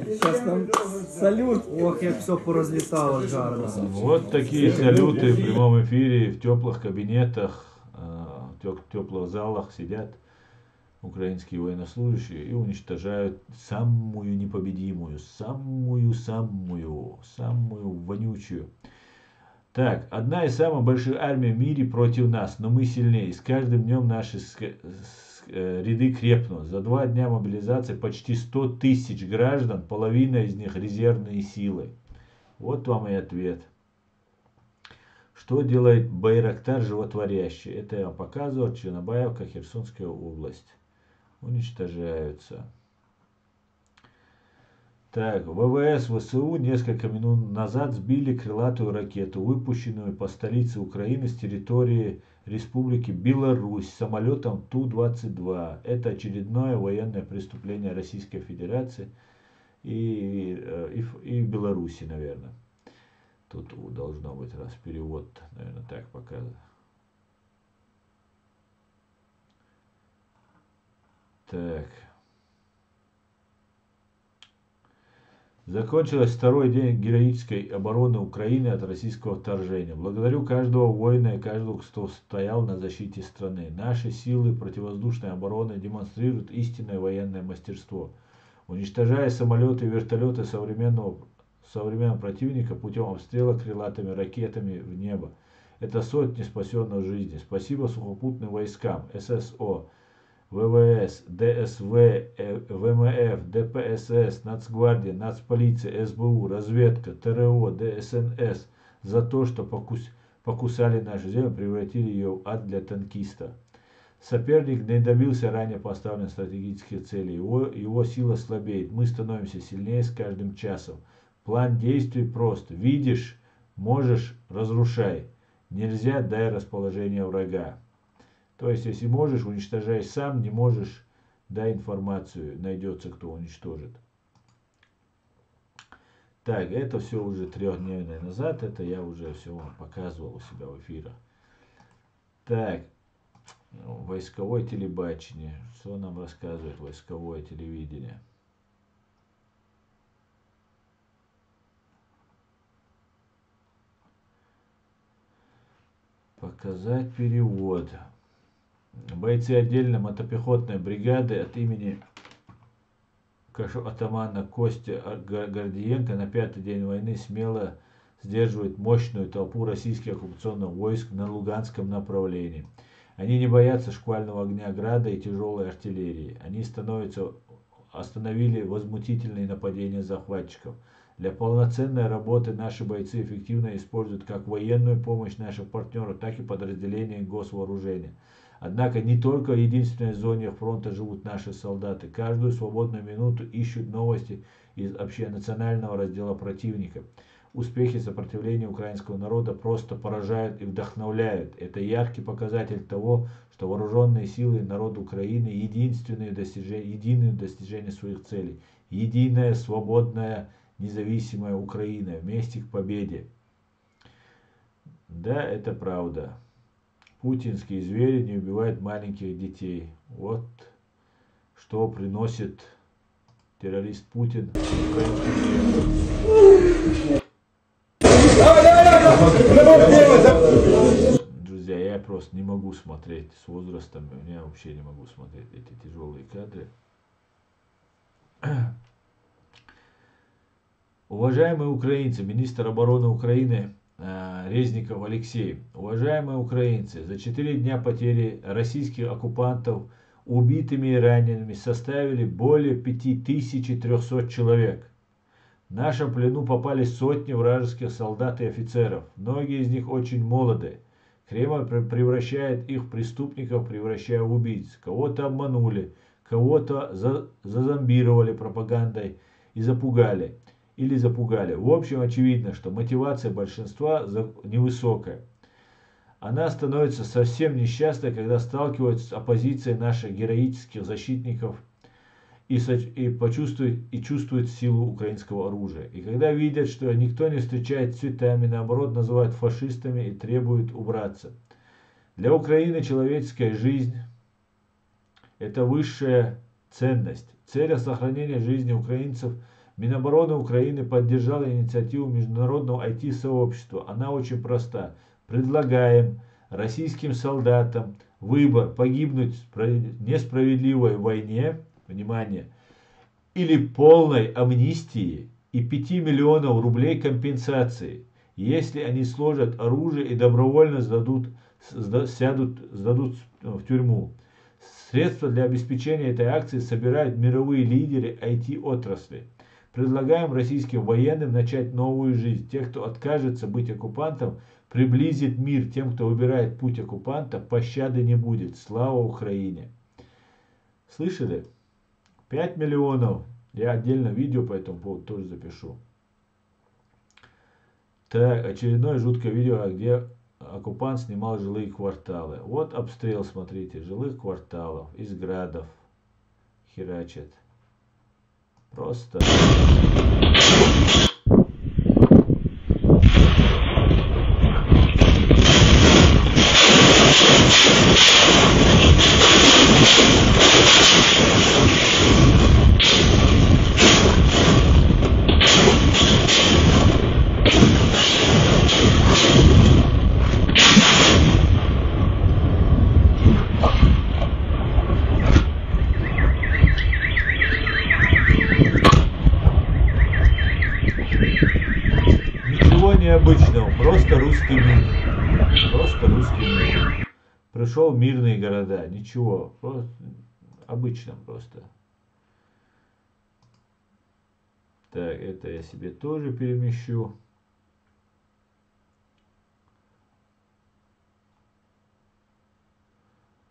Сейчас там салют. Ох, як все порозлітало жарно. Вот такие салюты в прямом эфире, в теплых кабинетах, в теплых залах сидят украинские военнослужащие и уничтожают самую непобедимую, самую вонючую. Так, одна из самых больших армий в мире против нас, но мы сильнее. С каждым днем наши ряды крепнут. За 2 дня мобилизации почти 100 тысяч граждан, половина из них резервные силы. Вот вам и ответ. Что делает Байрактар животворящий? Это я вам показывал. Чернобаевка, Херсонская область. Уничтожаются. Так, ВВС ВСУ несколько минут назад сбили крылатую ракету, выпущенную по столице Украины с территории Республики Беларусь самолетом Ту-22. Это очередное военное преступление Российской Федерации и Беларуси, наверное. Тут должно быть раз перевод, наверное, так показывает. Так. Закончилось 2-й день героической обороны Украины от российского вторжения. Благодарю каждого воина и каждого, кто стоял на защите страны. Наши силы противовоздушной обороны демонстрируют истинное военное мастерство. Уничтожая самолеты и вертолеты современного противника путем обстрела крылатыми ракетами в небо. Это сотни спасенных жизней. Спасибо сухопутным войскам, ССО, ВВС, ДСВ, ВМФ, ДПСС, Нацгвардия, Нацполиция, СБУ, разведка, ТРО, ДСНС за то, что покусали нашу землю, превратили ее в ад для танкиста. Соперник не добился ранее поставленных стратегических целей, его сила слабеет, мы становимся сильнее с каждым часом. План действий прост. Видишь, можешь, разрушай. Нельзя, дай расположение врага. То есть, если можешь, уничтожай сам, не можешь, дай информацию, найдется кто уничтожит. Так, это все уже 3 дней назад, это я уже все вам показывал у себя в эфирах. Так, войсковое телебачение. Что нам рассказывает войсковое телевидение? Показать перевод. Бойцы отдельной мотопехотной бригады от имени атамана Костя Гордиенко на 5-й день войны смело сдерживает мощную толпу российских оккупационных войск на Луганском направлении. Они не боятся шквального огня града и тяжелой артиллерии. Они остановили возмутительные нападения захватчиков. Для полноценной работы наши бойцы эффективно используют как военную помощь наших партнеров, так и подразделения госвооружения. Однако не только в единственной зоне фронта живут наши солдаты. Каждую свободную минуту ищут новости из общенационального раздела противника. Успехи сопротивления украинского народа просто поражают и вдохновляют. Это яркий показатель того, что вооруженные силы народа Украины единое достижение своих целей. Единая, свободная, независимая Украина. Вместе к победе. Да, это правда. Путинские звери не убивают маленьких детей. Вот что приносит террорист Путин. Друзья, я просто не могу смотреть с возрастом. Я вообще не могу смотреть эти тяжелые кадры. Уважаемые украинцы, министр обороны Украины Резников Алексей. Уважаемые украинцы, за 4 дня потери российских оккупантов убитыми и ранеными составили более 5300 человек. В нашем плену попали сотни вражеских солдат и офицеров. Многие из них очень молоды. Кремль превращает их в преступников, превращая в убийц. Кого-то обманули, кого-то зазомбировали пропагандой и запугали. В общем, очевидно, что мотивация большинства невысокая. Она становится совсем несчастной, когда сталкивается с оппозицией наших героических защитников и чувствует силу украинского оружия. И когда видят, что никто не встречает цветами, наоборот называют фашистами и требуют убраться. Для Украины человеческая жизнь – это высшая ценность. В целях сохранения жизни украинцев Минобороны Украины поддержала инициативу международного IT-сообщества. Она очень проста. Предлагаем российским солдатам выбор: погибнуть в несправедливой войне, внимание, или полной амнистии и 5 миллионов рублей компенсации, если они сложат оружие и добровольно сдадут в тюрьму. Средства для обеспечения этой акции собирают мировые лидеры IT-отрасли. Предлагаем российским военным начать новую жизнь. Те, кто откажется быть оккупантом, приблизит мир. Тем, кто выбирает путь оккупанта, пощады не будет. Слава Украине! Слышали? 5 миллионов. Я отдельно видео по этому поводу тоже запишу. Так, очередное жуткое видео, где оккупант снимал жилые кварталы. Вот обстрел, смотрите, жилых кварталов из градов херачат. Просто. Необычного, просто русский мир. Просто русский мир. Пришел в мирные города, ничего, просто обычно просто. Так, это я себе тоже перемещу.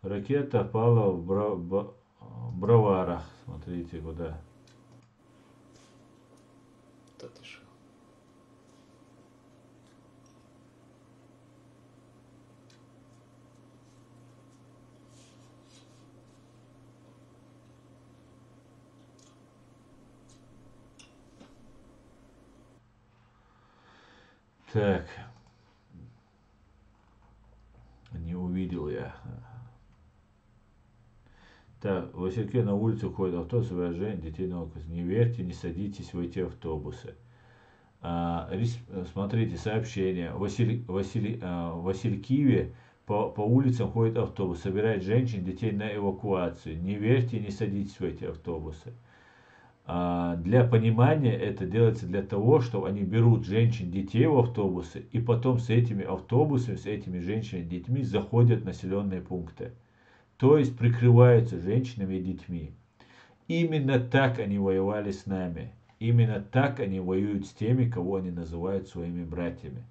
Ракета пала в Броварах. Смотрите, куда. Так. Не увидел я. Так, в Васильке на улице ходят автобусы, выражение детей на округ. Не верьте, не садитесь в эти автобусы. Смотрите, сообщение. В Василькиве по улицам ходит автобус, собирает женщин, детей на эвакуацию. Не верьте, не садитесь в эти автобусы. Для понимания это делается для того, что они берут женщин, детей в автобусы, и потом с этими автобусами, с этими женщинами, детьми заходят в населенные пункты. То есть прикрываются женщинами и детьми. Именно так они воевали с нами. Именно так они воюют с теми, кого они называют своими братьями.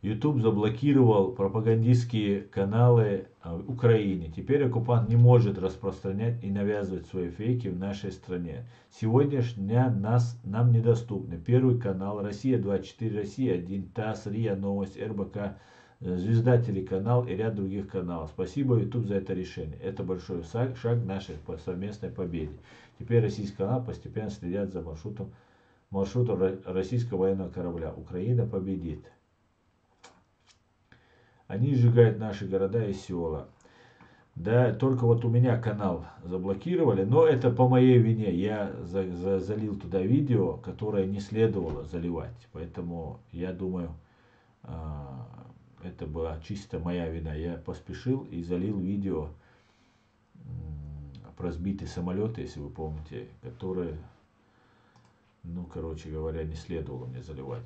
YouTube заблокировал пропагандистские каналы в Украине. Теперь оккупант не может распространять и навязывать свои фейки в нашей стране. Сегодняшняя нам недоступны. Первый канал, Россия-24, Россия-1, ТАСС, РИА Новость, РБК, Звезда телеканал и ряд других каналов. Спасибо YouTube за это решение. Это большой шаг к нашей совместной победе. Теперь российские каналы постепенно следят за маршрутом российского военного корабля. Украина победит. Они сжигают наши города и села. Да, только вот у меня канал заблокировали, но это по моей вине. Я залил туда видео, которое не следовало заливать. Поэтому я думаю, это была чисто моя вина. Я поспешил и залил видео про сбитые самолеты, если вы помните, которые, ну, короче говоря, не следовало мне заливать.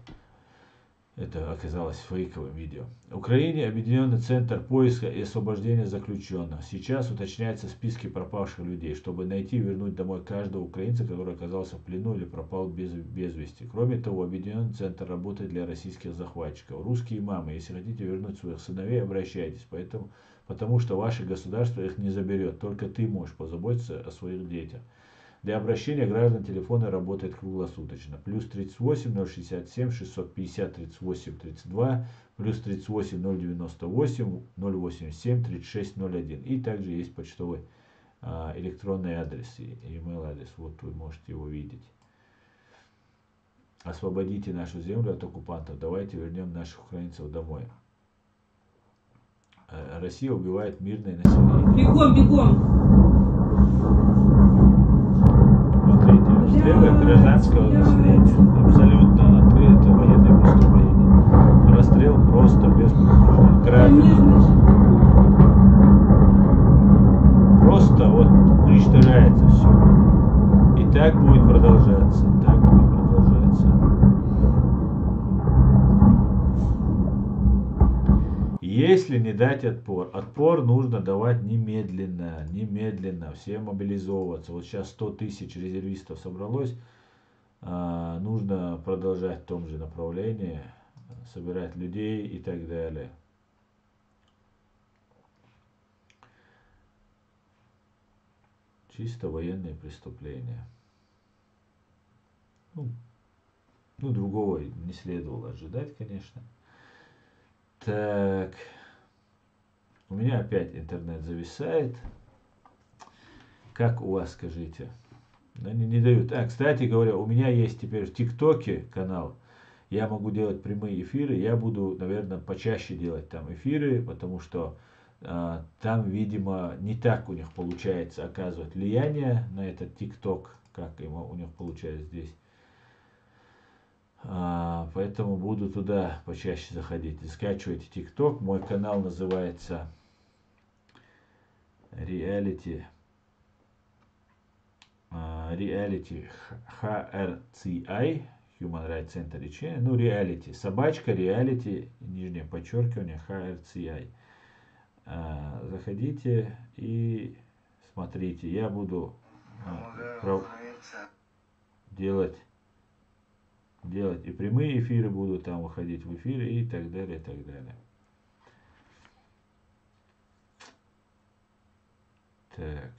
Это оказалось фейковым видео. В Украине Объединенный центр поиска и освобождения заключенных. Сейчас уточняются списки пропавших людей, чтобы найти и вернуть домой каждого украинца, который оказался в плену или пропал без вести. Кроме того, Объединенный центр работает для российских захватчиков. Русские мамы, если хотите вернуть своих сыновей, обращайтесь, потому что ваше государство их не заберет. Только ты можешь позаботиться о своих детях. Для обращения граждан телефоны работают круглосуточно. Плюс 38 067 650 38 32, плюс 38 098 087 36 01. И также есть почтовый электронный адрес и email адрес. Вот вы можете его видеть. Освободите нашу землю от оккупантов. Давайте вернем наших украинцев домой. Россия убивает мирное население. Бегом, бегом! Обстреливаем гражданского населения. Абсолютно открыто военное преступление. Расстрел просто без предупреждения. Грабеж. Просто вот уничтожается все. И так будет продолжаться. Так будет продолжаться. Если не дать отпор, отпор нужно давать немедленно, немедленно, всем мобилизовываться. Вот сейчас 100 тысяч резервистов собралось, нужно продолжать в том же направлении, собирать людей и так далее. Чисто военные преступления. Ну, другого не следовало ожидать, конечно. Так, у меня опять интернет зависает. Как у вас, скажите? Они не дают. Кстати говоря, у меня есть теперь в ТикТоке канал. Я могу делать прямые эфиры. Я буду, наверное, почаще делать там эфиры, потому что там, видимо, не так у них получается оказывать влияние на этот ТикТок, как у них получается здесь. Поэтому буду туда почаще заходить. Скачивайте ТикТок. Мой канал называется Reality HRCI, Human Rights Center Channel. Ну, Reality. Собачка, Reality, нижнее подчеркивание, HRCI. Заходите и смотрите. Я буду делать и прямые эфиры будут там выходить в эфиры и так далее, и так далее. Так.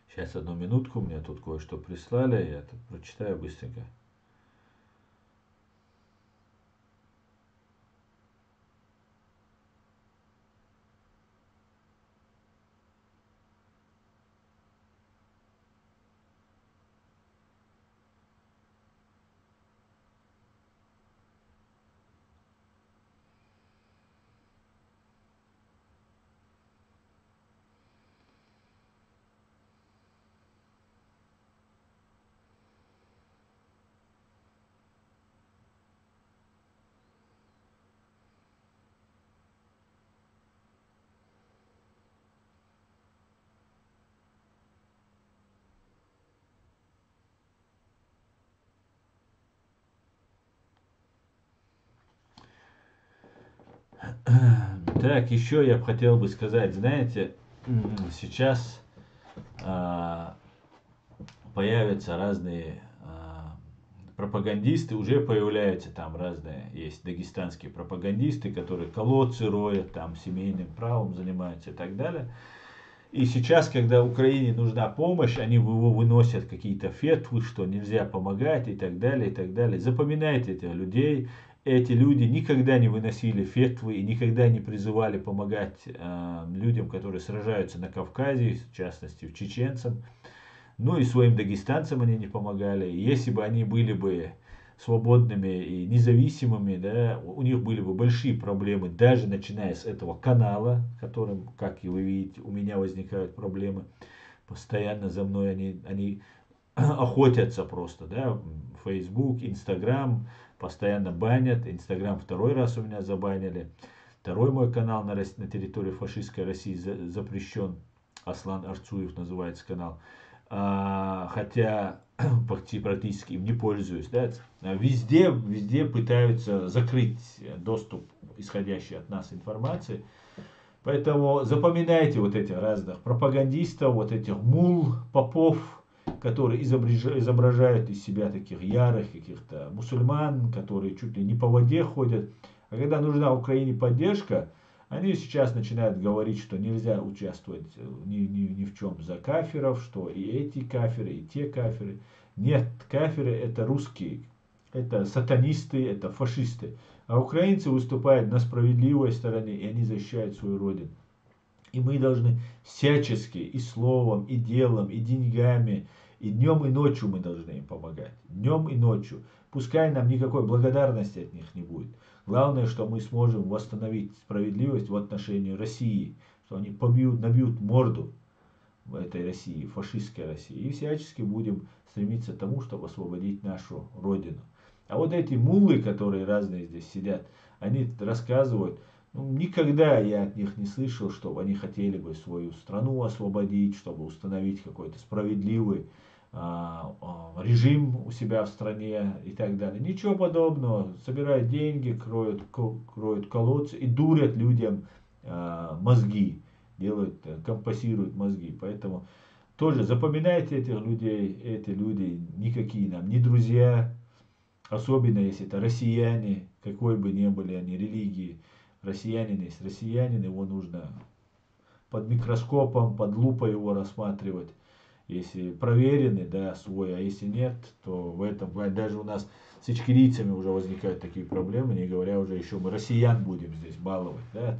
Сейчас одну минутку, мне тут кое-что прислали, я тут прочитаю быстренько. Так, еще я бы хотел бы сказать, знаете, сейчас появятся разные пропагандисты, уже появляются там разные, есть дагестанские пропагандисты, которые колодцы роют, там семейным правом занимаются и так далее. И сейчас, когда Украине нужна помощь, они выносят какие-то фетвы, что нельзя помогать и так далее, и так далее. Запоминайте этих людей. Эти люди никогда не выносили фетвы и никогда не призывали помогать людям, которые сражаются на Кавказе, в частности, чеченцам. Ну и своим дагестанцам они не помогали. Если бы они были бы свободными и независимыми, да, у них были бы большие проблемы, даже начиная с этого канала, которым, как и вы видите, у меня возникают проблемы. Постоянно за мной они охотятся просто, да, Facebook, Instagram, постоянно банят. Инстаграм второй раз у меня забанили. Второй мой канал на территории фашистской России запрещен. Аслан Арцуев называется канал. Хотя практически им не пользуюсь. Да? Везде пытаются закрыть доступ исходящей от нас информации. Поэтому запоминайте вот этих разных пропагандистов, вот этих мул, попов, которые изображают из себя таких ярых каких-то мусульман, которые чуть ли не по воде ходят. А когда нужна Украине поддержка, они сейчас начинают говорить, что нельзя участвовать ни в чем за кафиров, что и эти кафиры, и те кафиры. Нет, кафиры это русские, это сатанисты, это фашисты. А украинцы выступают на справедливой стороне, и они защищают свою родину. И мы должны всячески и словом, и делом, и деньгами, и днем, и ночью мы должны им помогать. Днем и ночью. Пускай нам никакой благодарности от них не будет. Главное, что мы сможем восстановить справедливость в отношении России. Что они набьют морду в этой России, фашистской России. И всячески будем стремиться к тому, чтобы освободить нашу родину. А вот эти муллы, которые разные здесь сидят, они рассказывают. Никогда я от них не слышал, чтобы они хотели бы свою страну освободить, чтобы установить какой-то справедливый режим у себя в стране и так далее. Ничего подобного. Собирают деньги, кроют колодцы и дурят людям мозги, компасируют мозги. Поэтому тоже запоминайте этих людей. Эти люди никакие нам не друзья, особенно если это россияне, какой бы ни были они религии. Россиянин есть россиянин, его нужно под микроскопом, под лупой его рассматривать. Если проверенный, да, свой, а если нет, то в этом даже у нас с ичкерийцами уже возникают такие проблемы, не говоря уже еще мы россиян будем здесь баловать, да,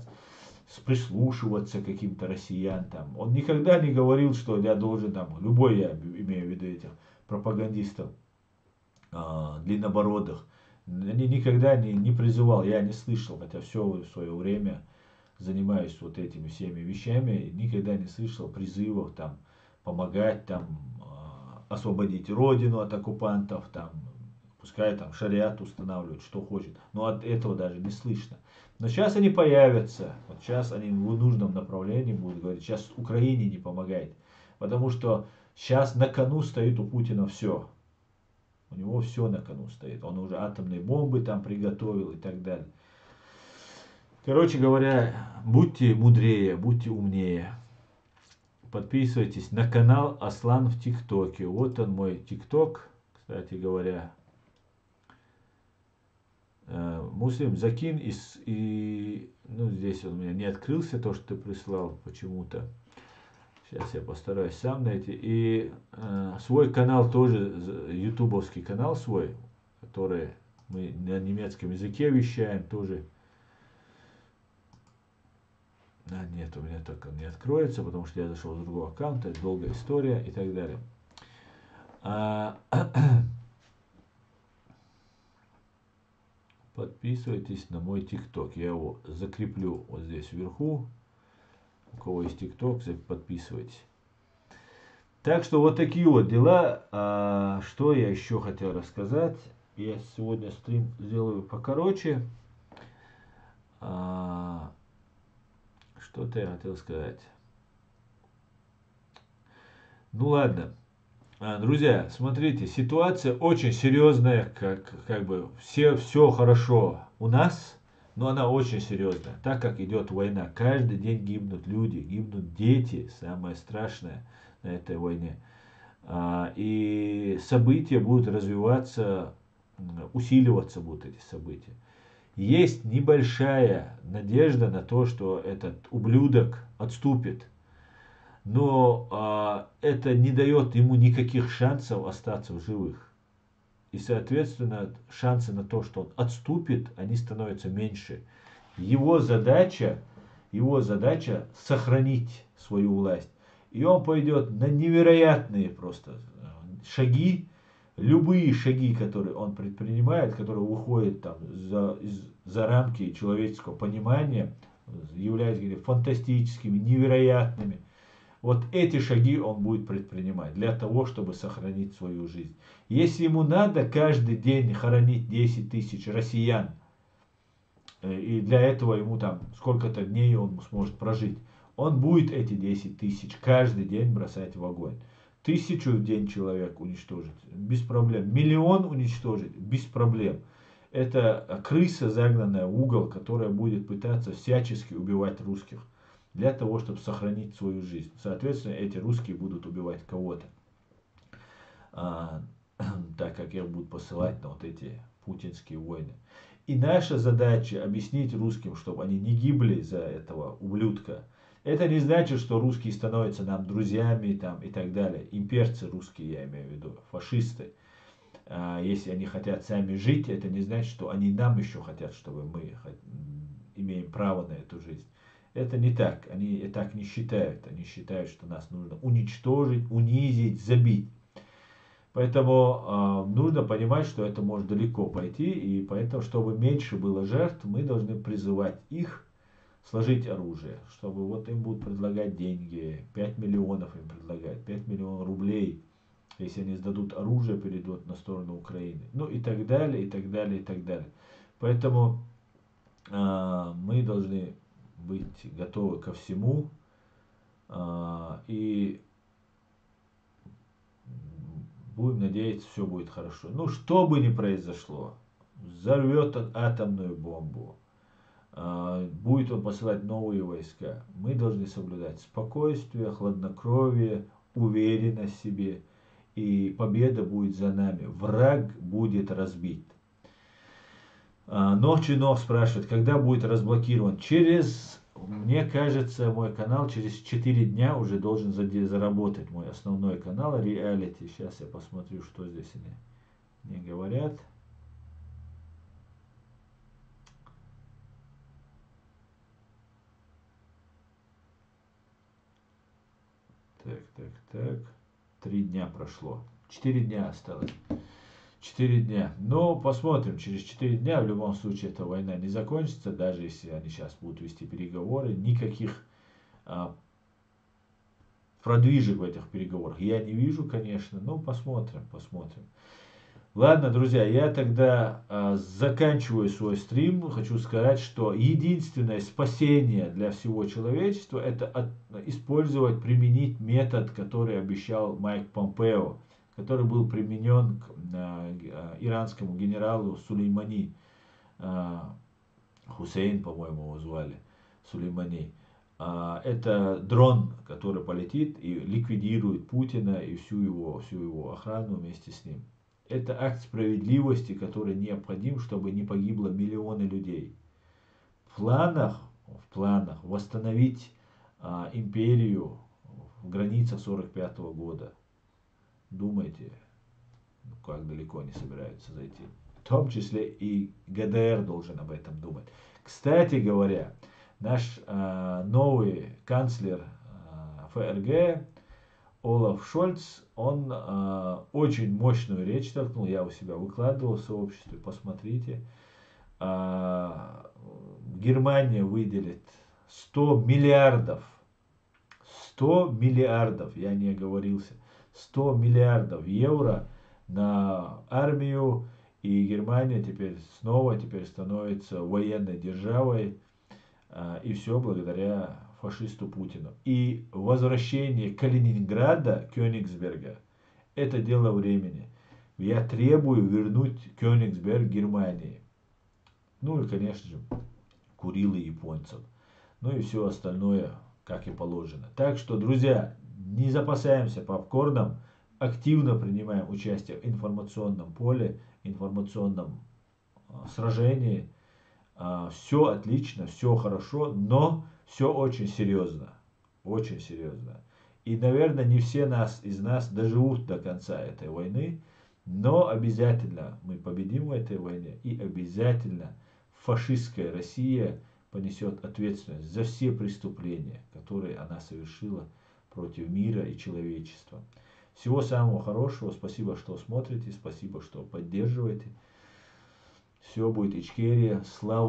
прислушиваться к каким-то россиян там. Он никогда не говорил, что я должен там, любой я имею в виду этих пропагандистов длиннобородых, они никогда не призывал, я не слышал, хотя все в свое время занимаюсь вот этими всеми вещами, никогда не слышал призывов там помогать там освободить родину от оккупантов, там, пускай там шариат устанавливают, что хочет, но от этого даже не слышно. Но сейчас они появятся, вот сейчас они в нужном направлении будут говорить, сейчас Украине не помогает, потому что сейчас на кону стоит у Путина все. У него все на кону стоит. Он уже атомные бомбы там приготовил и так далее. Короче говоря, будьте мудрее, будьте умнее. Подписывайтесь на канал Аслан в ТикТоке. Вот он мой ТикТок, кстати говоря. Муслим, закинь ну, здесь он у меня не открылся, то, что ты прислал почему-то. Сейчас я постараюсь сам найти. И свой канал тоже, ютубовский канал свой, который мы на немецком языке вещаем, тоже. Нет, у меня так он не откроется, потому что я зашел с другого аккаунта, это долгая история и так далее. Подписывайтесь на мой ТикТок. Я его закреплю вот здесь вверху. У кого есть ТикТок, подписывайтесь. Так что вот такие вот дела. Что я еще хотел рассказать? Я сегодня стрим сделаю покороче. Что-то я хотел сказать. Ну ладно. Друзья, смотрите, ситуация очень серьезная, как бы все хорошо у нас, Но она очень серьезная, так как идет война. Каждый день гибнут люди, гибнут дети, самое страшное на этой войне. И события будут развиваться, усиливаться будут эти события. Есть небольшая надежда на то, что этот ублюдок отступит. Но это не дает ему никаких шансов остаться в живых. И, соответственно, шансы на то, что он отступит, они становятся меньше. Его задача сохранить свою власть. И он пойдет на невероятные просто шаги, любые шаги, которые он предпринимает, которые выходят там за рамки человеческого понимания, являются фантастическими, невероятными. Вот эти шаги он будет предпринимать для того, чтобы сохранить свою жизнь. Если ему надо каждый день хоронить 10 тысяч россиян, и для этого ему там сколько-то дней он сможет прожить, он будет эти 10 тысяч каждый день бросать в огонь. 1000 в день человек уничтожить, без проблем. 1 миллион уничтожить, без проблем. Это крыса, загнанная в угол, которая будет пытаться всячески убивать русских для того, чтобы сохранить свою жизнь. Соответственно, эти русские будут убивать кого-то, так как их будут посылать на вот эти путинские войны. И наша задача объяснить русским, чтобы они не гибли за этого ублюдка. Это не значит, что русские становятся нам друзьями там, и так далее. Имперцы русские, я имею в виду, фашисты. Если они хотят сами жить, это не значит, что они нам еще хотят, чтобы мы имеем право на эту жизнь. Это не так. Они так не считают. Они считают, что нас нужно уничтожить, унизить, забить. Поэтому нужно понимать, что это может далеко пойти. И поэтому, чтобы меньше было жертв, мы должны призывать их сложить оружие. Чтобы вот им будут предлагать деньги. 5 миллионов им предлагают. 5 миллионов рублей. Если они сдадут оружие, перейдут на сторону Украины. Ну и так далее, и так далее, и так далее. Поэтому мы должны быть готовы ко всему, и будем надеяться, все будет хорошо. Ну, что бы ни произошло, взорвет атомную бомбу, будет он посылать новые войска, мы должны соблюдать спокойствие, хладнокровие, уверенность в себе, и победа будет за нами. Враг будет разбит. Нов спрашивает, когда будет разблокирован? Мне кажется, мой канал через 4 дня уже должен заработать. Мой основной канал реалити. Сейчас я посмотрю, что здесь они мне говорят. Так. 3 дня прошло. 4 дня осталось. 4 дня. Но посмотрим, через 4 дня в любом случае эта война не закончится, даже если они сейчас будут вести переговоры. Никаких продвижек в этих переговорах я не вижу, конечно, но посмотрим. Ладно, друзья, я тогда заканчиваю свой стрим. Хочу сказать, что единственное спасение для всего человечества — это использовать, применить метод, который обещал Майк Помпео, который был применен к иранскому генералу Сулеймани. Хусейн, по-моему, его звали, Сулеймани. Это дрон, который полетит и ликвидирует Путина и всю его охрану вместе с ним. Это акт справедливости, который необходим, чтобы не погибло миллионы людей. В планах восстановить империю в границах 1945 года. Думайте, как далеко они собираются зайти. В том числе и ГДР должен об этом думать. Кстати говоря, наш новый канцлер ФРГ Олаф Шольц, он очень мощную речь толкнул. Я у себя выкладывал в сообществе, посмотрите. Германия выделит 100 миллиардов. 100 миллиардов, я не оговорился. 100 миллиардов евро на армию, и Германия теперь становится военной державой, и все благодаря фашисту Путину. И возвращение Калининграда, Кёнигсберга, это дело времени. Я требую вернуть Кёнигсберг Германии. Ну и, конечно же, Курилы японцев. Ну и все остальное, как и положено. Так что, друзья, не запасаемся попкорном, активно принимаем участие в информационном поле, информационном сражении. Все отлично, все хорошо, но все очень серьезно. Очень серьезно. И, наверное, не все из нас доживут до конца этой войны, но обязательно мы победим в этой войне, и обязательно фашистская Россия понесет ответственность за все преступления, которые она совершила против мира и человечества. Всего самого хорошего. Спасибо, что смотрите. Спасибо, что поддерживаете. Все будет Ичкерия. Слава